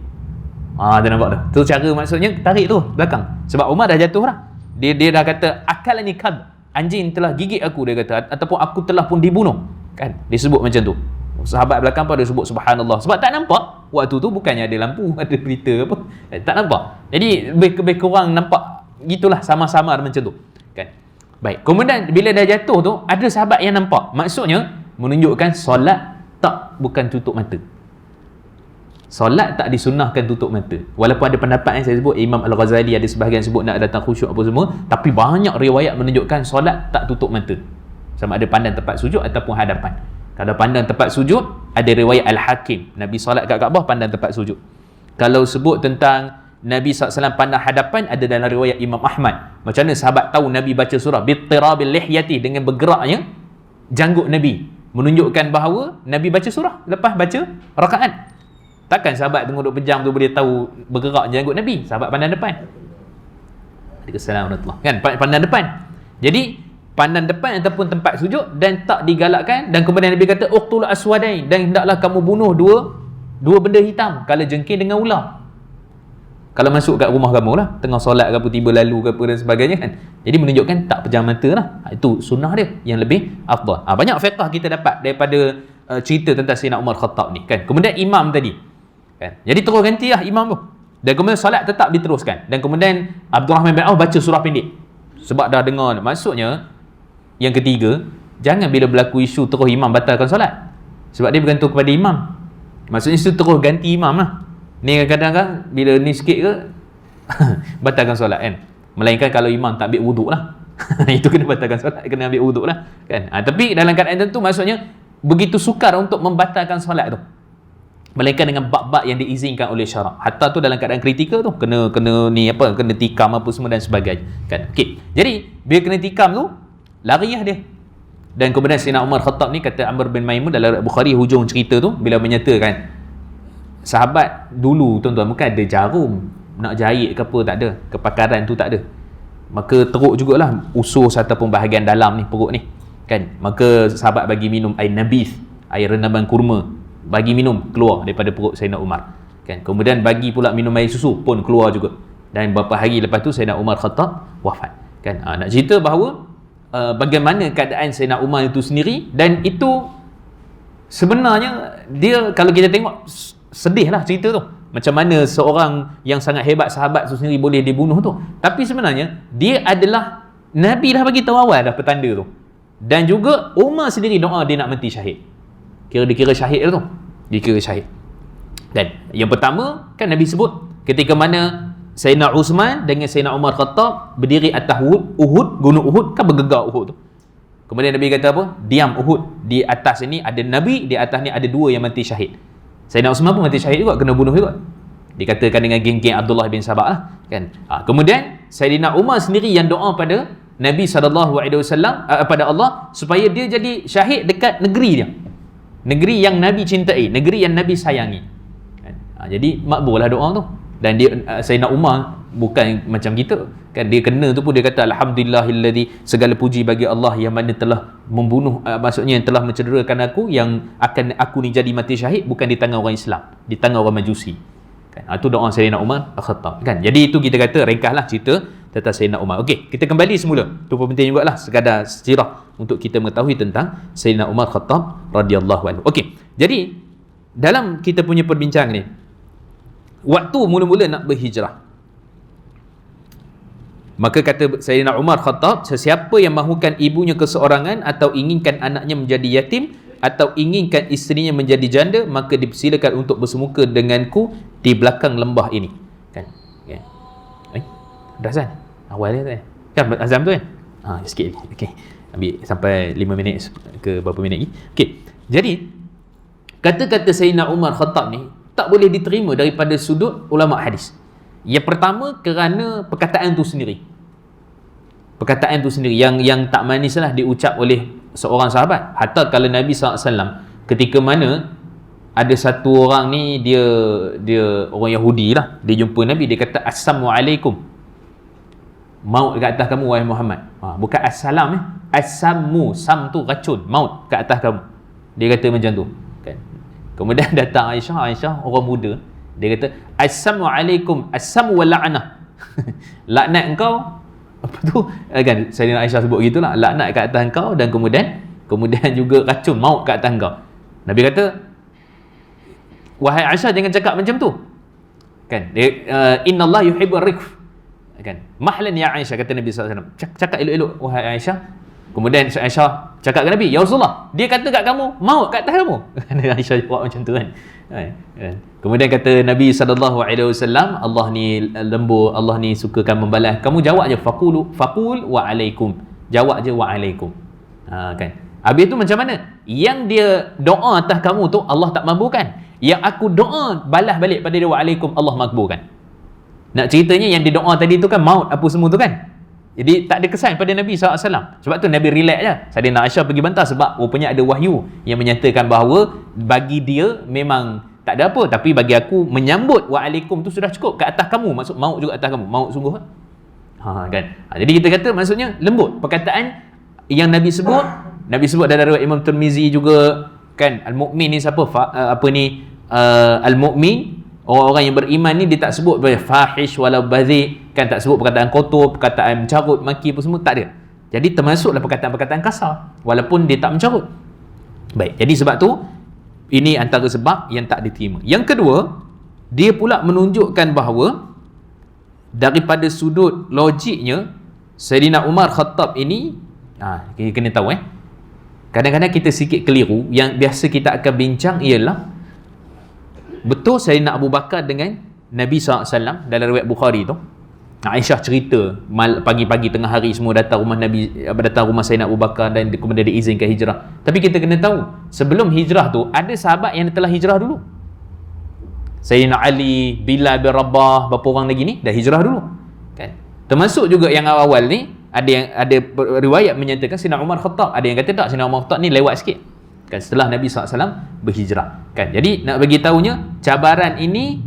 Dia nampak dah tu cara, maksudnya tarik tu belakang, sebab Umar dah jatuh dah. Dia dah kata akalani kad, anjing telah gigit aku, dia kata, ataupun aku telah pun dibunuh kan. Dia sebut macam tu. Sahabat belakang pun ada sebut subhanallah, sebab tak nampak waktu tu, bukannya ada lampu, ada berita apa, tak nampak. Jadi lebih kurang nampak gitulah, sama-sama macam tu kan. Baik, kemudian bila dah jatuh tu, ada sahabat yang nampak. Maksudnya menunjukkan solat bukan tutup mata. Solat tak disunnahkan tutup mata. Walaupun ada pendapat yang saya sebut, Imam Al-Ghazali ada sebahagian sebut nak datang khusyuk apa semua, tapi banyak riwayat menunjukkan solat tak tutup mata, sama ada pandang tempat sujud ataupun hadapan. Kalau pandang tempat sujud, ada riwayat Al-Hakim, Nabi solat kat Kaabah pandang tempat sujud. Kalau sebut tentang Nabi SAW pandang hadapan, ada dalam riwayat Imam Ahmad. Macam mana sahabat tahu Nabi baca surah bittirabil lihyati, dengan bergeraknya janggut Nabi, menunjukkan bahawa Nabi baca surah lepas baca rakaat. Takkan sahabat tengok duk pejam tu boleh tahu bergerak janggut Nabi? Sahabat pandang depan. Assalamualaikum kan, pandang depan. Jadi pandang depan ataupun tempat sujud, dan tak digalakkan. Dan kemudian Nabi kata uqtul aswadain, dan hendaklah kamu bunuh dua benda hitam, kala jengking dengan ular, kalau masuk kat rumah kamu lah, tengah solat ke apa, tiba lalu ke apa dan sebagainya kan. Jadi menunjukkan tak pejam mata lah. Itu sunnah dia yang lebih afdal. Banyak fiqh kita dapat daripada cerita tentang Sayyidina Umar Khattab ni kan. Kemudian imam tadi kan, jadi terus ganti lah imam tu, dan kemudian solat tetap diteruskan. Dan kemudian Abdurrahman bin Auf baca surah pendek, sebab dah dengar. Maksudnya yang ketiga, jangan bila berlaku isu terus imam batalkan solat, sebab dia bergantung kepada imam. Maksudnya itu terus ganti imam lah. Ni kadang-kadang bila ni sikit ke batalkan solat kan. Melainkan kalau imam tak ambil wuduk lah itu kena batalkan solat, kena ambil wuduk lah kan. Tapi dalam keadaan tentu, maksudnya begitu sukar untuk membatalkan solat tu, melainkan dengan bab-bab yang diizinkan oleh syarak. Hatta tu dalam keadaan kritikal tu kena ni apa, kena tikam apa semua dan sebagainya kan. Okey, jadi bila kena tikam tu lariah dia. Dan kemudian Sayyidina Umar Khattab ni, kata Amr bin Maimun dalam Bukhari, hujung cerita tu bila menyatakan, sahabat dulu tuan-tuan bukan ada jarum nak jahit ke apa, tak ada, kepakaran tu tak ada. Maka teruk jugalah usus ataupun bahagian dalam ni, perut ni kan. Maka sahabat bagi minum air nabith, air renaman kurma, bagi minum, keluar daripada perut Sayyidina Umar kan. Kemudian bagi pula minum air susu pun keluar juga. Dan beberapa hari lepas tu Sayyidina Umar Khattab wafat kan. Nak cerita bahawa bagaimana keadaan Sayyidina Umar itu sendiri. Dan itu sebenarnya dia, kalau kita tengok, sedih lah cerita tu, macam mana seorang yang sangat hebat sahabat tu sendiri boleh dibunuh tu. Tapi sebenarnya dia adalah, Nabi dah bagi tahu awal dah petanda tu. Dan juga Umar sendiri doa dia nak mati syahid. Dikira syahid tu, dikira syahid. Dan yang pertama kan Nabi sebut ketika mana Sayyidina Uthman dengan Sayyidina Umar Khattab berdiri atas Uhud, gunung Uhud kan bergegar Uhud tu. Kemudian Nabi kata apa? Diam Uhud. Di atas ini ada Nabi, di atas ni ada 2 yang mati syahid. Sayyidina Uthman pun mati syahid juga, kena bunuh juga. Dikatakan dengan geng-geng Abdullah bin Sabah lah, kan. Kemudian Sayyidina Umar sendiri yang doa pada Nabi SAW, pada Allah, supaya dia jadi syahid dekat negeri dia. Negeri yang Nabi cintai, negeri yang Nabi sayangi. Kan? Jadi makbullah doa tu. Dan dia, Sayyidina Umar bukan macam kita, kan. Dia kena tu pun dia kata alhamdulillahilladzi, segala puji bagi Allah yang mana telah membunuh, maksudnya yang telah mencederakan aku, yang akan aku ni jadi mati syahid bukan di tangan orang Islam, di tangan orang Majusi, kan. Itu doa Sayyidina Umar Al-Khattab, kan. Jadi itu kita kata ringkaslah cerita tentang Sayyidina Umar. Okey, kita kembali semula. Itu pun penting jugalah, sekadar sirah untuk kita mengetahui tentang Sayyidina Umar Khattab radhiyallahu anhu. Okey, jadi dalam kita punya perbincangan ni, waktu mula-mula nak berhijrah, maka kata Sayyidina Umar Khattab, sesiapa yang mahukan ibunya keseorangan, atau inginkan anaknya menjadi yatim, atau inginkan isterinya menjadi janda, maka dipersilakan untuk bersemuka denganku di belakang lembah ini, kan. Dah azan awal dia kan, azan tu kan, sikit lagi. Okey, ambil sampai 5 minit ke berapa minit lagi. Okey, jadi kata-kata Sayyidina Umar Khattab ni tak boleh diterima daripada sudut ulama hadis. Yang pertama, kerana perkataan tu sendiri. Perkataan tu sendiri yang tak manis lah diucap oleh seorang sahabat. Hatta kalau Nabi SAW, ketika mana ada satu orang ni, dia orang Yahudi lah, dia jumpa Nabi, dia kata Assalamualaikum, maut ke atas kamu wahai Muhammad. Bukan assalam, assamu, sam tu racun, maut ke atas kamu. Dia kata macam tu, kan. Kemudian datang Aisyah orang muda, dia kata Assalamualaikum, assamu wal la'nah. Laknat engkau, apa tu, kan, Sayyidina Aisyah sebut gitulah, laknat kat atas engkau, dan kemudian juga racun, maut kat atas engkau. Nabi kata, wahai Aisyah, jangan cakap macam tu, kan. Innallaha yuhibbur rifq, kan. Mahlan ya Aisyah, kata Nabi SAW, cakap elok-elok wahai Aisyah. Kemudian Aisyah cakap ke Nabi, ya Rasulullah, dia kata kat kamu, maut kat atas kamu. Aisyah jawab macam tu, kan. Kemudian kata Nabi SAW, Allah ni lembut, Allah ni sukakan membalas. Kamu jawab je, faqul wa alaikum, jawab je wa alaikum, kan. Habis tu macam mana? Yang dia doa atas kamu tu Allah tak makbulkan, yang aku doa balas balik pada dia wa alaikum, Allah makbulkan. Nak ceritanya yang dia doa tadi tu kan maut apa semua tu, kan. Jadi tak ada kesan pada Nabi SAW. Sebab tu Nabi relax je. Sayyidina Aisyah pergi bantah, sebab rupanya ada wahyu yang menyatakan bahawa bagi dia memang tak ada apa, tapi bagi aku menyambut wa'alaikum tu sudah cukup. Ke atas kamu, maksud maut juga atas kamu, maut sungguh, kan. Jadi kita kata maksudnya lembut. Perkataan yang Nabi sebut dalam riwayat Imam Tirmizi juga, kan. Al-mu'min ni siapa? Al-mu'min, orang-orang yang beriman ni, dia tak sebut fahish walau badhi, kan, tak sebut perkataan kotor, perkataan mencarut, maki apa semua, tak ada. Jadi termasuklah perkataan-perkataan kasar walaupun dia tak mencarut. Baik, jadi sebab tu ini antara sebab yang tak diterima. Yang kedua, dia pula menunjukkan bahawa daripada sudut logiknya, Sayyidina Umar Khattab ini, kita kena tahu, kadang-kadang kita sikit keliru. Yang biasa kita akan bincang ialah, betul Sayyidina Abu Bakar dengan Nabi SAW dalam riwayat Bukhari tu, Aisyah cerita pagi-pagi tengah hari semua datang rumah Nabi, datang rumah Sayyidina Abu Bakar, dan kemudian diizinkan hijrah. Tapi kita kena tahu, sebelum hijrah tu ada sahabat yang telah hijrah dulu. Sayyidina Ali, Bilal bin Rabah, berapa orang lagi ni dah hijrah dulu, kan. Termasuk juga yang awal ni, ada riwayat menyatakan Sayyidina Umar Khattab, ada yang kata tak, Sayyidina Umar Khattab ni lewat sikit, kan, setelah Nabi SAW berhijrah, kan. Jadi nak bagi tahunya, cabaran ini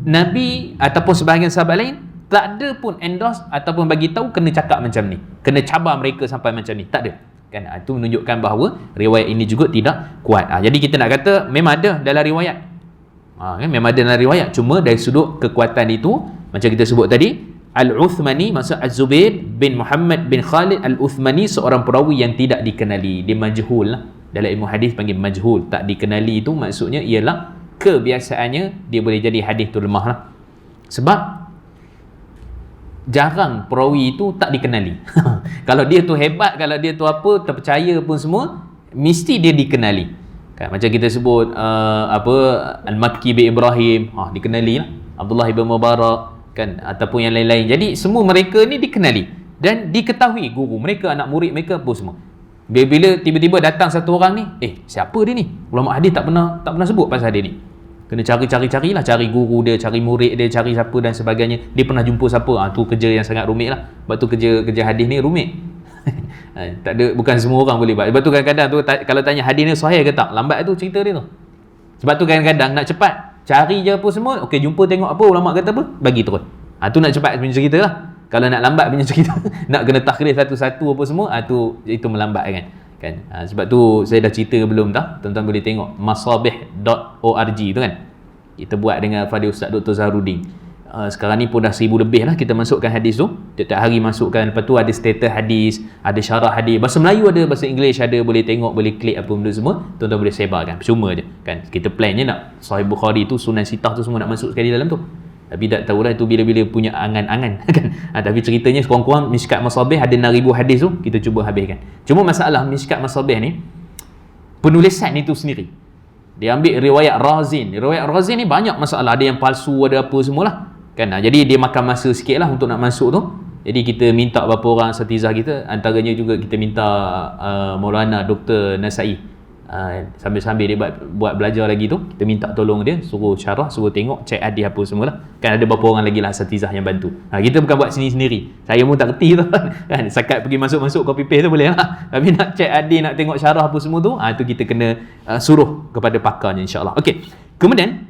Nabi ataupun sebahagian sahabat lain tak ada pun endorse ataupun bagi tahu kena cakap macam ni, kena cabar mereka sampai macam ni, tak ada, kan. Itu menunjukkan bahawa riwayat ini juga tidak kuat. Jadi kita nak kata memang ada dalam riwayat, kan, memang ada dalam riwayat, cuma dari sudut kekuatan itu, macam kita sebut tadi, Al-Uthmani, maksud Az-Zubair bin Muhammad bin Khalid Al-Uthmani, seorang perawi yang tidak dikenali, dia majhul lah. Dalam ilmu hadis panggil majhul, tak dikenali. Itu maksudnya ialah kebiasaannya dia boleh jadi hadis tu lemah lah. Sebab jarang perawi itu tak dikenali. Kalau dia tu hebat, kalau dia tu apa, terpercaya pun semua, mesti dia dikenali, kan. Macam kita sebut Al-Makki bin Ibrahim, dikenali lah. Abdullah bin Mubarak, kan, ataupun yang lain-lain. Jadi semua mereka ni dikenali dan diketahui guru mereka, anak murid mereka, apa semua. Bila tiba-tiba datang satu orang ni, siapa dia ni? Ulama hadis tak pernah sebut pasal dia ni. Kena carilah, cari guru dia, cari murid dia, cari siapa dan sebagainya. Dia pernah jumpa siapa? Tu kerja yang sangat rumit lah. Sebab tu kerja hadis ni rumit. Tak ada, bukan semua orang boleh buat. Sebab tu kadang-kadang tu kalau tanya hadis ni sahih ke tak, lambat tu cerita dia tu. Sebab tu kadang-kadang nak cepat, cari je apa semua, okey jumpa tengok apa ulama kata apa, bagi terus. Tu nak cepat punya cerita lah. Kalau nak lambat punya cerita, nak kena takhrir satu-satu apa semua, itu melambat kan. Sebab tu saya dah cerita belum tak? Tuan-tuan boleh tengok masabih.org tu kan. Kita buat dengan Fadil Ustaz Dr. Zahrudin. Sekarang ni pun dah 1000 lebih lah kita masukkan hadis tu. Tiap hari masukkan. Lepas tu ada status hadis, ada syarah hadis. Bahasa Melayu ada, bahasa Inggeris ada, boleh tengok, boleh klik apa benda semua. Tuan-tuan boleh sebarkan. Percuma je kan. Kita plan je nak Sahih Bukhari tu, Sunan Sitah tu semua nak masuk sekali dalam tu. Tapi tak tahulah itu bila-bila punya angan-angan kan. Tapi ceritanya sekurang-kurang Mishkat Masabih ada 6,000 hadis tu, kita cuba habiskan. Cuma masalah Mishkat Masabih ni, penulisan itu sendiri, dia ambil riwayat Razin. Riwayat Razin ni banyak masalah, ada yang palsu, ada apa semualah kan. Jadi dia makan masa sikit lah untuk nak masuk tu. Jadi kita minta beberapa orang satizah kita, antaranya juga kita minta Maulana Dr. Nasai. Sambil-sambil dia buat belajar lagi tu, kita minta tolong dia, suruh syarah, suruh tengok, cek hadis apa semualah. Kan ada beberapa orang lagi lah satizah yang bantu. Kita bukan buat sendiri-sendiri. Saya pun tak kerti tu kan. Sakat pergi masuk copy paste tu boleh lah. Tapi nak cek hadis, nak tengok syarah apa semua tu, tu kita kena suruh kepada pakarnya, insya-Allah. Okey. Kemudian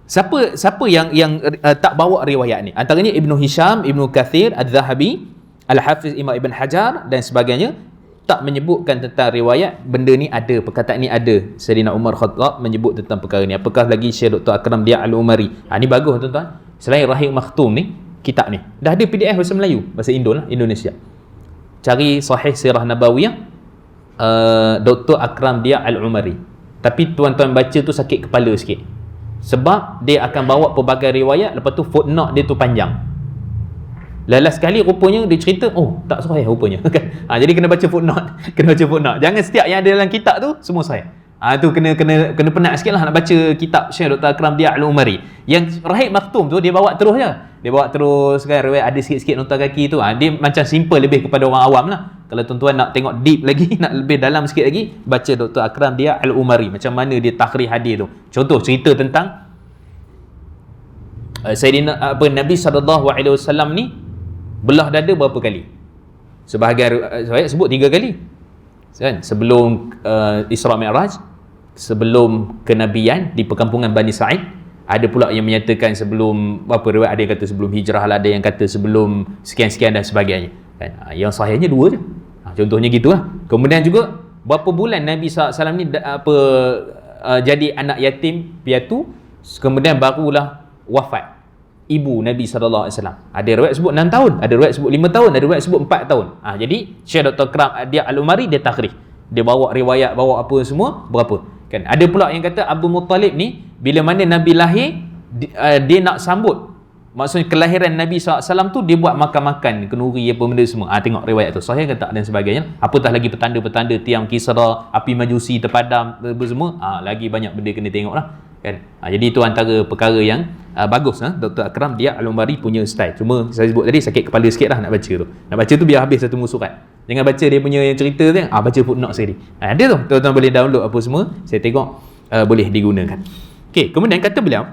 siapa yang tak bawa riwayat ni? Antaranya Ibnu Hisham, Ibnu Kathir, Al-Zahabi, Al-Hafiz Imam Ibn Hajar dan sebagainya tak menyebutkan tentang riwayat benda ni ada, perkataan ni ada. Sayyidina Umar Khattab menyebut tentang perkara ni. Apakah lagi Syekh Dr. Akram Dia Al-Umari. Ni bagus tuan-tuan. Selain Rahim Makhtum ni, kitab ni dah ada PDF bahasa Melayu, bahasa Indonesia. Cari Sahih Sirah Nabawiyah Dr. Akram Dia Al-Umari. Tapi tuan-tuan baca tu sakit kepala sikit. Sebab dia akan bawa pelbagai riwayat, lepas tu footnote dia tu panjang. Last sekali rupanya dia cerita, tak sahih rupanya kan. Jadi kena baca footnote. Jangan setiap yang ada dalam kitab tu semua sahih. Tu kena penat sikitlah nak baca kitab Syekh Dr. Akram Dia Al-Umari. Yang Rahim Makhtum tu dia bawa terus je. Dia bawa terus kan, riwayat ada sikit-sikit nota kaki tu. Dia macam simple, lebih kepada orang awam lah. Kalau tuan-tuan nak tengok deep lagi, nak lebih dalam sikit lagi, baca Dr. Akram Dia Al-Umari, macam mana dia takhrij hadis tu. Contoh cerita tentang Sayyidina Nabi SAW ni belah dada berapa kali? Sebahagian riwayat sebut 3 kali kan? Sebelum Isra Mi'raj, sebelum kenabian di perkampungan Bani Sa'id. Ada pula yang menyatakan sebelum, berapa riwayat ada yang kata sebelum hijrah lah, ada yang kata sebelum sekian-sekian dan sebagainya kan? Yang sahihnya 2 je. Contohnya gitulah. Kemudian juga berapa bulan Nabi SAW ni jadi anak yatim piatu, kemudian barulah wafat ibu Nabi SAW. Ada riwayat sebut 6 tahun, ada riwayat sebut 5 tahun, ada riwayat sebut 4 tahun. Jadi Syekh Dr. Akram Dia Al-Umari dia takhrij. Dia bawa riwayat, bawa apa semua, berapa. Kan? Ada pula yang kata Abdul Muttalib ni bila mana Nabi lahir, dia nak sambut. Maksudnya kelahiran Nabi SAW tu dia buat makan-makan, kenduri apa benda semua. Tengok riwayat tu sahih ke tak dan sebagainya. Apatah lagi petanda-petanda tiang Kisra, api Majusi terpadam apa semua. Lagi banyak benda kena tengok lah. Kan? Jadi itu antara perkara yang bagus. Dr. Akram Dia Al-Umari punya style. Cuma saya sebut tadi sakit kepala sikit lah nak baca tu. Nak baca tu biar habis satu muka surat. Jangan baca dia punya yang cerita tu, baca footnote sekali. Ada tu, tuan-tuan boleh download apa semua. Saya tengok boleh digunakan. Okey, kemudian kata beliau,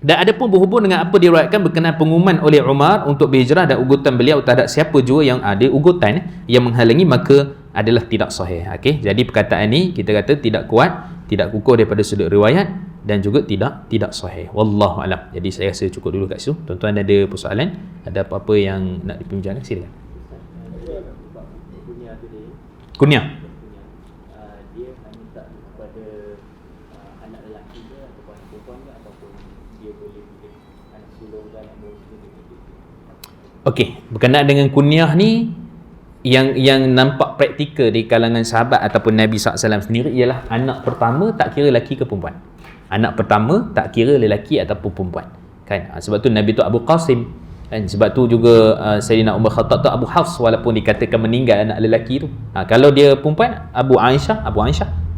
dan ada pun berhubung dengan apa diriwayatkan berkenaan pengumuman oleh Umar untuk berhijrah dan ugutan beliau terhadap siapa jua yang ada ugutan yang menghalangi, maka adalah tidak sahih. Okey, jadi perkataan ni kita kata tidak kuat, tidak kukuh daripada sudut riwayat dan juga tidak sahih. Wallahu alam. Jadi saya rasa cukup dulu kat situ. Tuan-tuan ada persoalan, ada apa-apa yang nak diperbincangkan, silakan. Kunyah. Dia minta kepada anak lelaki ke atau anak perempuan ke, ataupun dia boleh pilih anak sulung dan anak muslim. Okey, berkenaan dengan kunyah ni, yang nampak praktikal di kalangan sahabat ataupun Nabi SAW sendiri ialah anak pertama tak kira lelaki ke perempuan. Anak pertama tak kira lelaki ataupun perempuan. Kan? Sebab tu Nabi tu Abu Qasim. Kan? Sebab tu juga Sayyidina Umar Khattab tu Abu Hafs, walaupun dikatakan meninggal anak lelaki tu. Kalau dia perempuan, Abu Aisyah,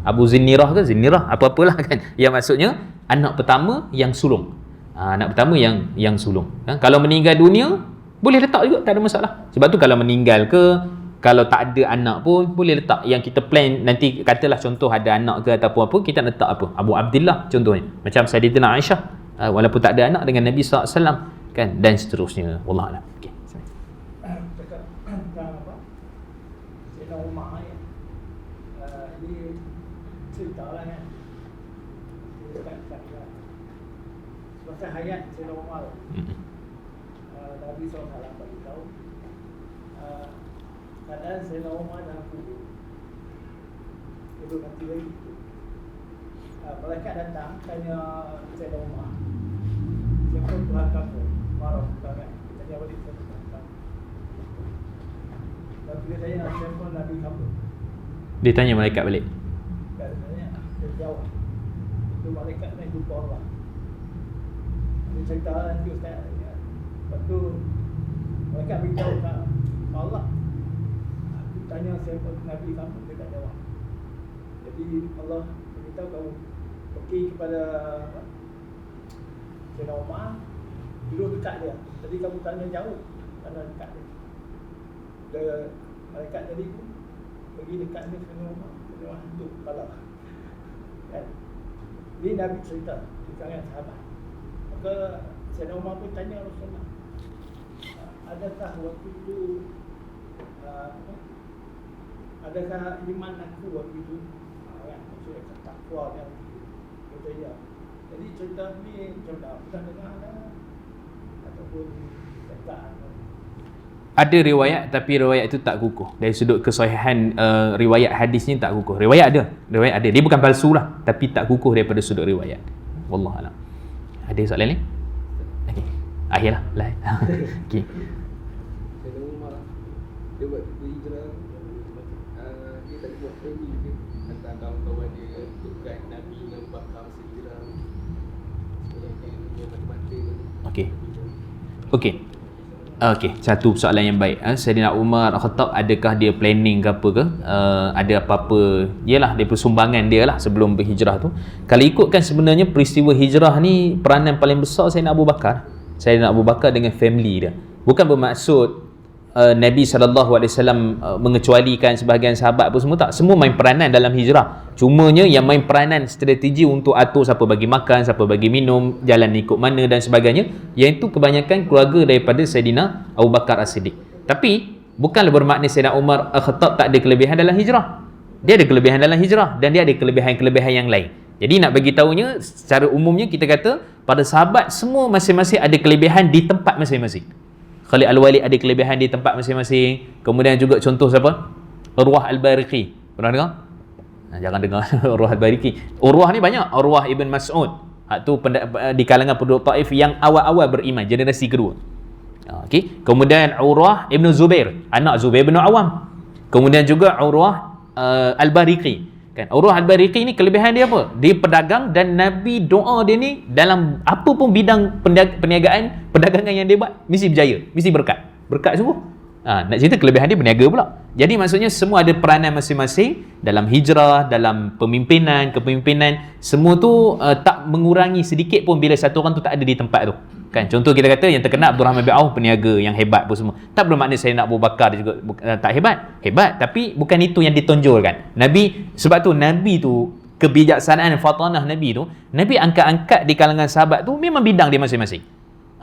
Abu Zinnirah ke Zinnirah, apa-apalah kan. Yang maksudnya anak pertama yang sulung. Anak pertama yang sulung. Kan? Kalau meninggal dunia, boleh letak juga, tak ada masalah. Sebab tu kalau meninggal ke, kalau tak ada anak pun boleh letak yang kita plan nanti, katalah contoh ada anak ke ataupun apa, kita letak apa, Abu Abdillah contohnya, macam Sayyidatina Aisyah walaupun tak ada anak dengan Nabi SAW kan, dan seterusnya. Wallahualam. Okey. Cakap tentang apa? Sayyidina Umar ya. Ini cerita lah kan. Semasa hayat Sayyidina Umar, Nabi SAW bagi tahu keadaan Sayyidina Umar dalam kubur. Itu nanti lagi. Malaikat datang tanya Sayyidina Umar, siapa Tuhan kamu? Marah kan? Tanya balik Tuhan kamu. Dan bila tanya siapa Nabi kamu? Dia tanya malaikat balik. Dia tanya, dia jawab. Itu malaikat naik jumpa Allah. Dia cerita nanti Ustaz. Lepas tu malaikat beritahu kat Allah, aku tanya siapa Nabi kamu, dia tak jawab. Jadi Allah beritahu kamu pergi kepada Sayyidina Umar, duduk dekat dia. Tadi kamu tanya jauh, tanya dekat dia. Dia malaikat tadi pun pergi dekat dia, Sayyidina Umar, dia hantu kepala kan. Ini Nabi cerita di kalangan sahabat. Maka Sayyidina Umar pun tanya Rasulullah, adakah waktu itu adakah iman aku waktu itu kan, maksudnya takwa yang kata ya. Jadi cerita ni macam dah pernah dengar lah, ataupun cakap. Ada riwayat tapi riwayat itu tak kukuh. Dari sudut kesahihan riwayat hadis ni tak kukuh. Riwayat ada. Dia bukan palsu lah, tapi tak kukuh daripada sudut riwayat. Wallahualam. Ada soalan ni? Okey. Akhirlah. Okey. Sayyidina Umar dia buat hijrah, dia tak buat pergi ke antara kawan-kawan dia tukar Nabi dengan Bakar hijrah. Dia mata-mata. Okey. Okey, satu soalan yang baik. Sayyidina Umar Al-Khattab, adakah dia planning ke apa ke? Ada apa-apa? Yalah, dia persumbangan dia lah sebelum berhijrah tu. Kalau ikutkan sebenarnya peristiwa hijrah ni, peranan paling besar Sayyidina Abu Bakar. Sayyidina Abu Bakar dengan family dia. Bukan bermaksud Nabi SAW mengecualikan sebahagian sahabat apa semua, tak. Semua main peranan dalam hijrah. Cumanya yang main peranan strategi untuk atur siapa bagi makan, siapa bagi minum, jalan ikut mana dan sebagainya, yang itu kebanyakan keluarga daripada Sayyidina Abu Bakar As-Siddiq. Tapi bukanlah bermakna Sayyidina Umar Al-Khattab tak ada kelebihan dalam hijrah. Dia ada kelebihan dalam hijrah dan dia ada kelebihan-kelebihan yang lain. Jadi nak bagi tahunya secara umumnya, kita kata pada sahabat semua masing-masing ada kelebihan di tempat masing-masing. Khalid Al-Walid ada kelebihan di tempat masing-masing. Kemudian juga contoh siapa? Urwah Al-Bariqi. Pernah dengar? Jangan dengar Urwah Al-Bariqi. Urwah ni banyak. Urwah Ibn Mas'ud. Tu di kalangan penduduk Taif yang awal-awal beriman, generasi kedua. Okey. Kemudian Urwah Ibn Zubair, anak Zubair bin Awam. Kemudian juga Urwah Al-Bariqi. Kan, Urwah Al-Bariqi ni kelebihan dia apa? Dia pedagang dan Nabi doa dia ni dalam apa pun bidang perniagaan, perdagangan yang dia buat mesti berjaya, mesti berkat. Berkat sungguh. Nak cerita kelebihan dia berniaga pula. Jadi maksudnya semua ada peranan masing-masing dalam hijrah, dalam pemimpinan, kepemimpinan. Semua tu tak mengurangi sedikit pun bila satu orang tu tak ada di tempat tu. Kan, contoh kita kata yang terkenal Abdul Rahman bin Auf, peniaga yang hebat pun semua. Tak bermakna Sayyidina Abu Bakar juga tak hebat. Hebat, tapi bukan itu yang ditonjolkan. Nabi, sebab tu Nabi tu kebijaksanaan fatanah Nabi tu, Nabi angkat-angkat di kalangan sahabat tu memang bidang dia masing-masing.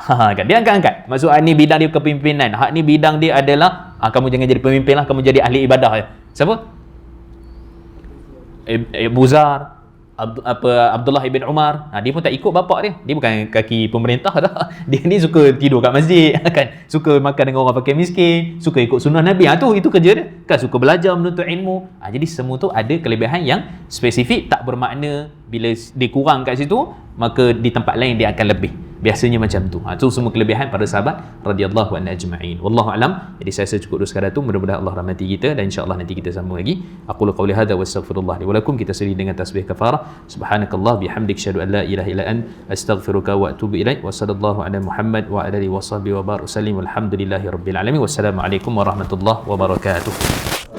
Kan, dia angkat-angkat. Maksud ni bidang dia kepimpinan. Hak ni bidang dia adalah kamu jangan jadi pemimpin lah, kamu jadi ahli ibadah je. Siapa? Abu Zar, Abdullah ibn Umar. Dia pun tak ikut bapak dia. Dia bukan kaki pemerintah dah. Dia ni suka tidur kat masjid kan, suka makan dengan orang fakir miskin, suka ikut sunnah Nabi. Itu kerja dia kan, suka belajar, menuntut ilmu. Jadi semua tu ada kelebihan yang spesifik. Tak bermakna bila dia kurang kat situ maka di tempat lain dia akan lebih. Biasanya macam tu. Itu semua kelebihan para sahabat radhiyallahu anhu ajma'in. Wallahu alam. Jadi saya rasa cukup dulu sekadar tu. Mudah-mudahan Allah rahmati kita dan insya-Allah nanti kita sambung lagi. Aqulu qawli hadza wa astaghfirullah li wa lakum. Kita seri dengan tasbih kafarah. Subhanakallah bihamdik, asyhadu an la ilaha illa ant, astaghfiruka wa atubu ilaik. Wa sallallahu ala Muhammad wa ala alihi wa sahbihi wa barik wasallim. Walhamdulillahirabbil alamin. Wassalamualaikum warahmatullahi wabarakatuh.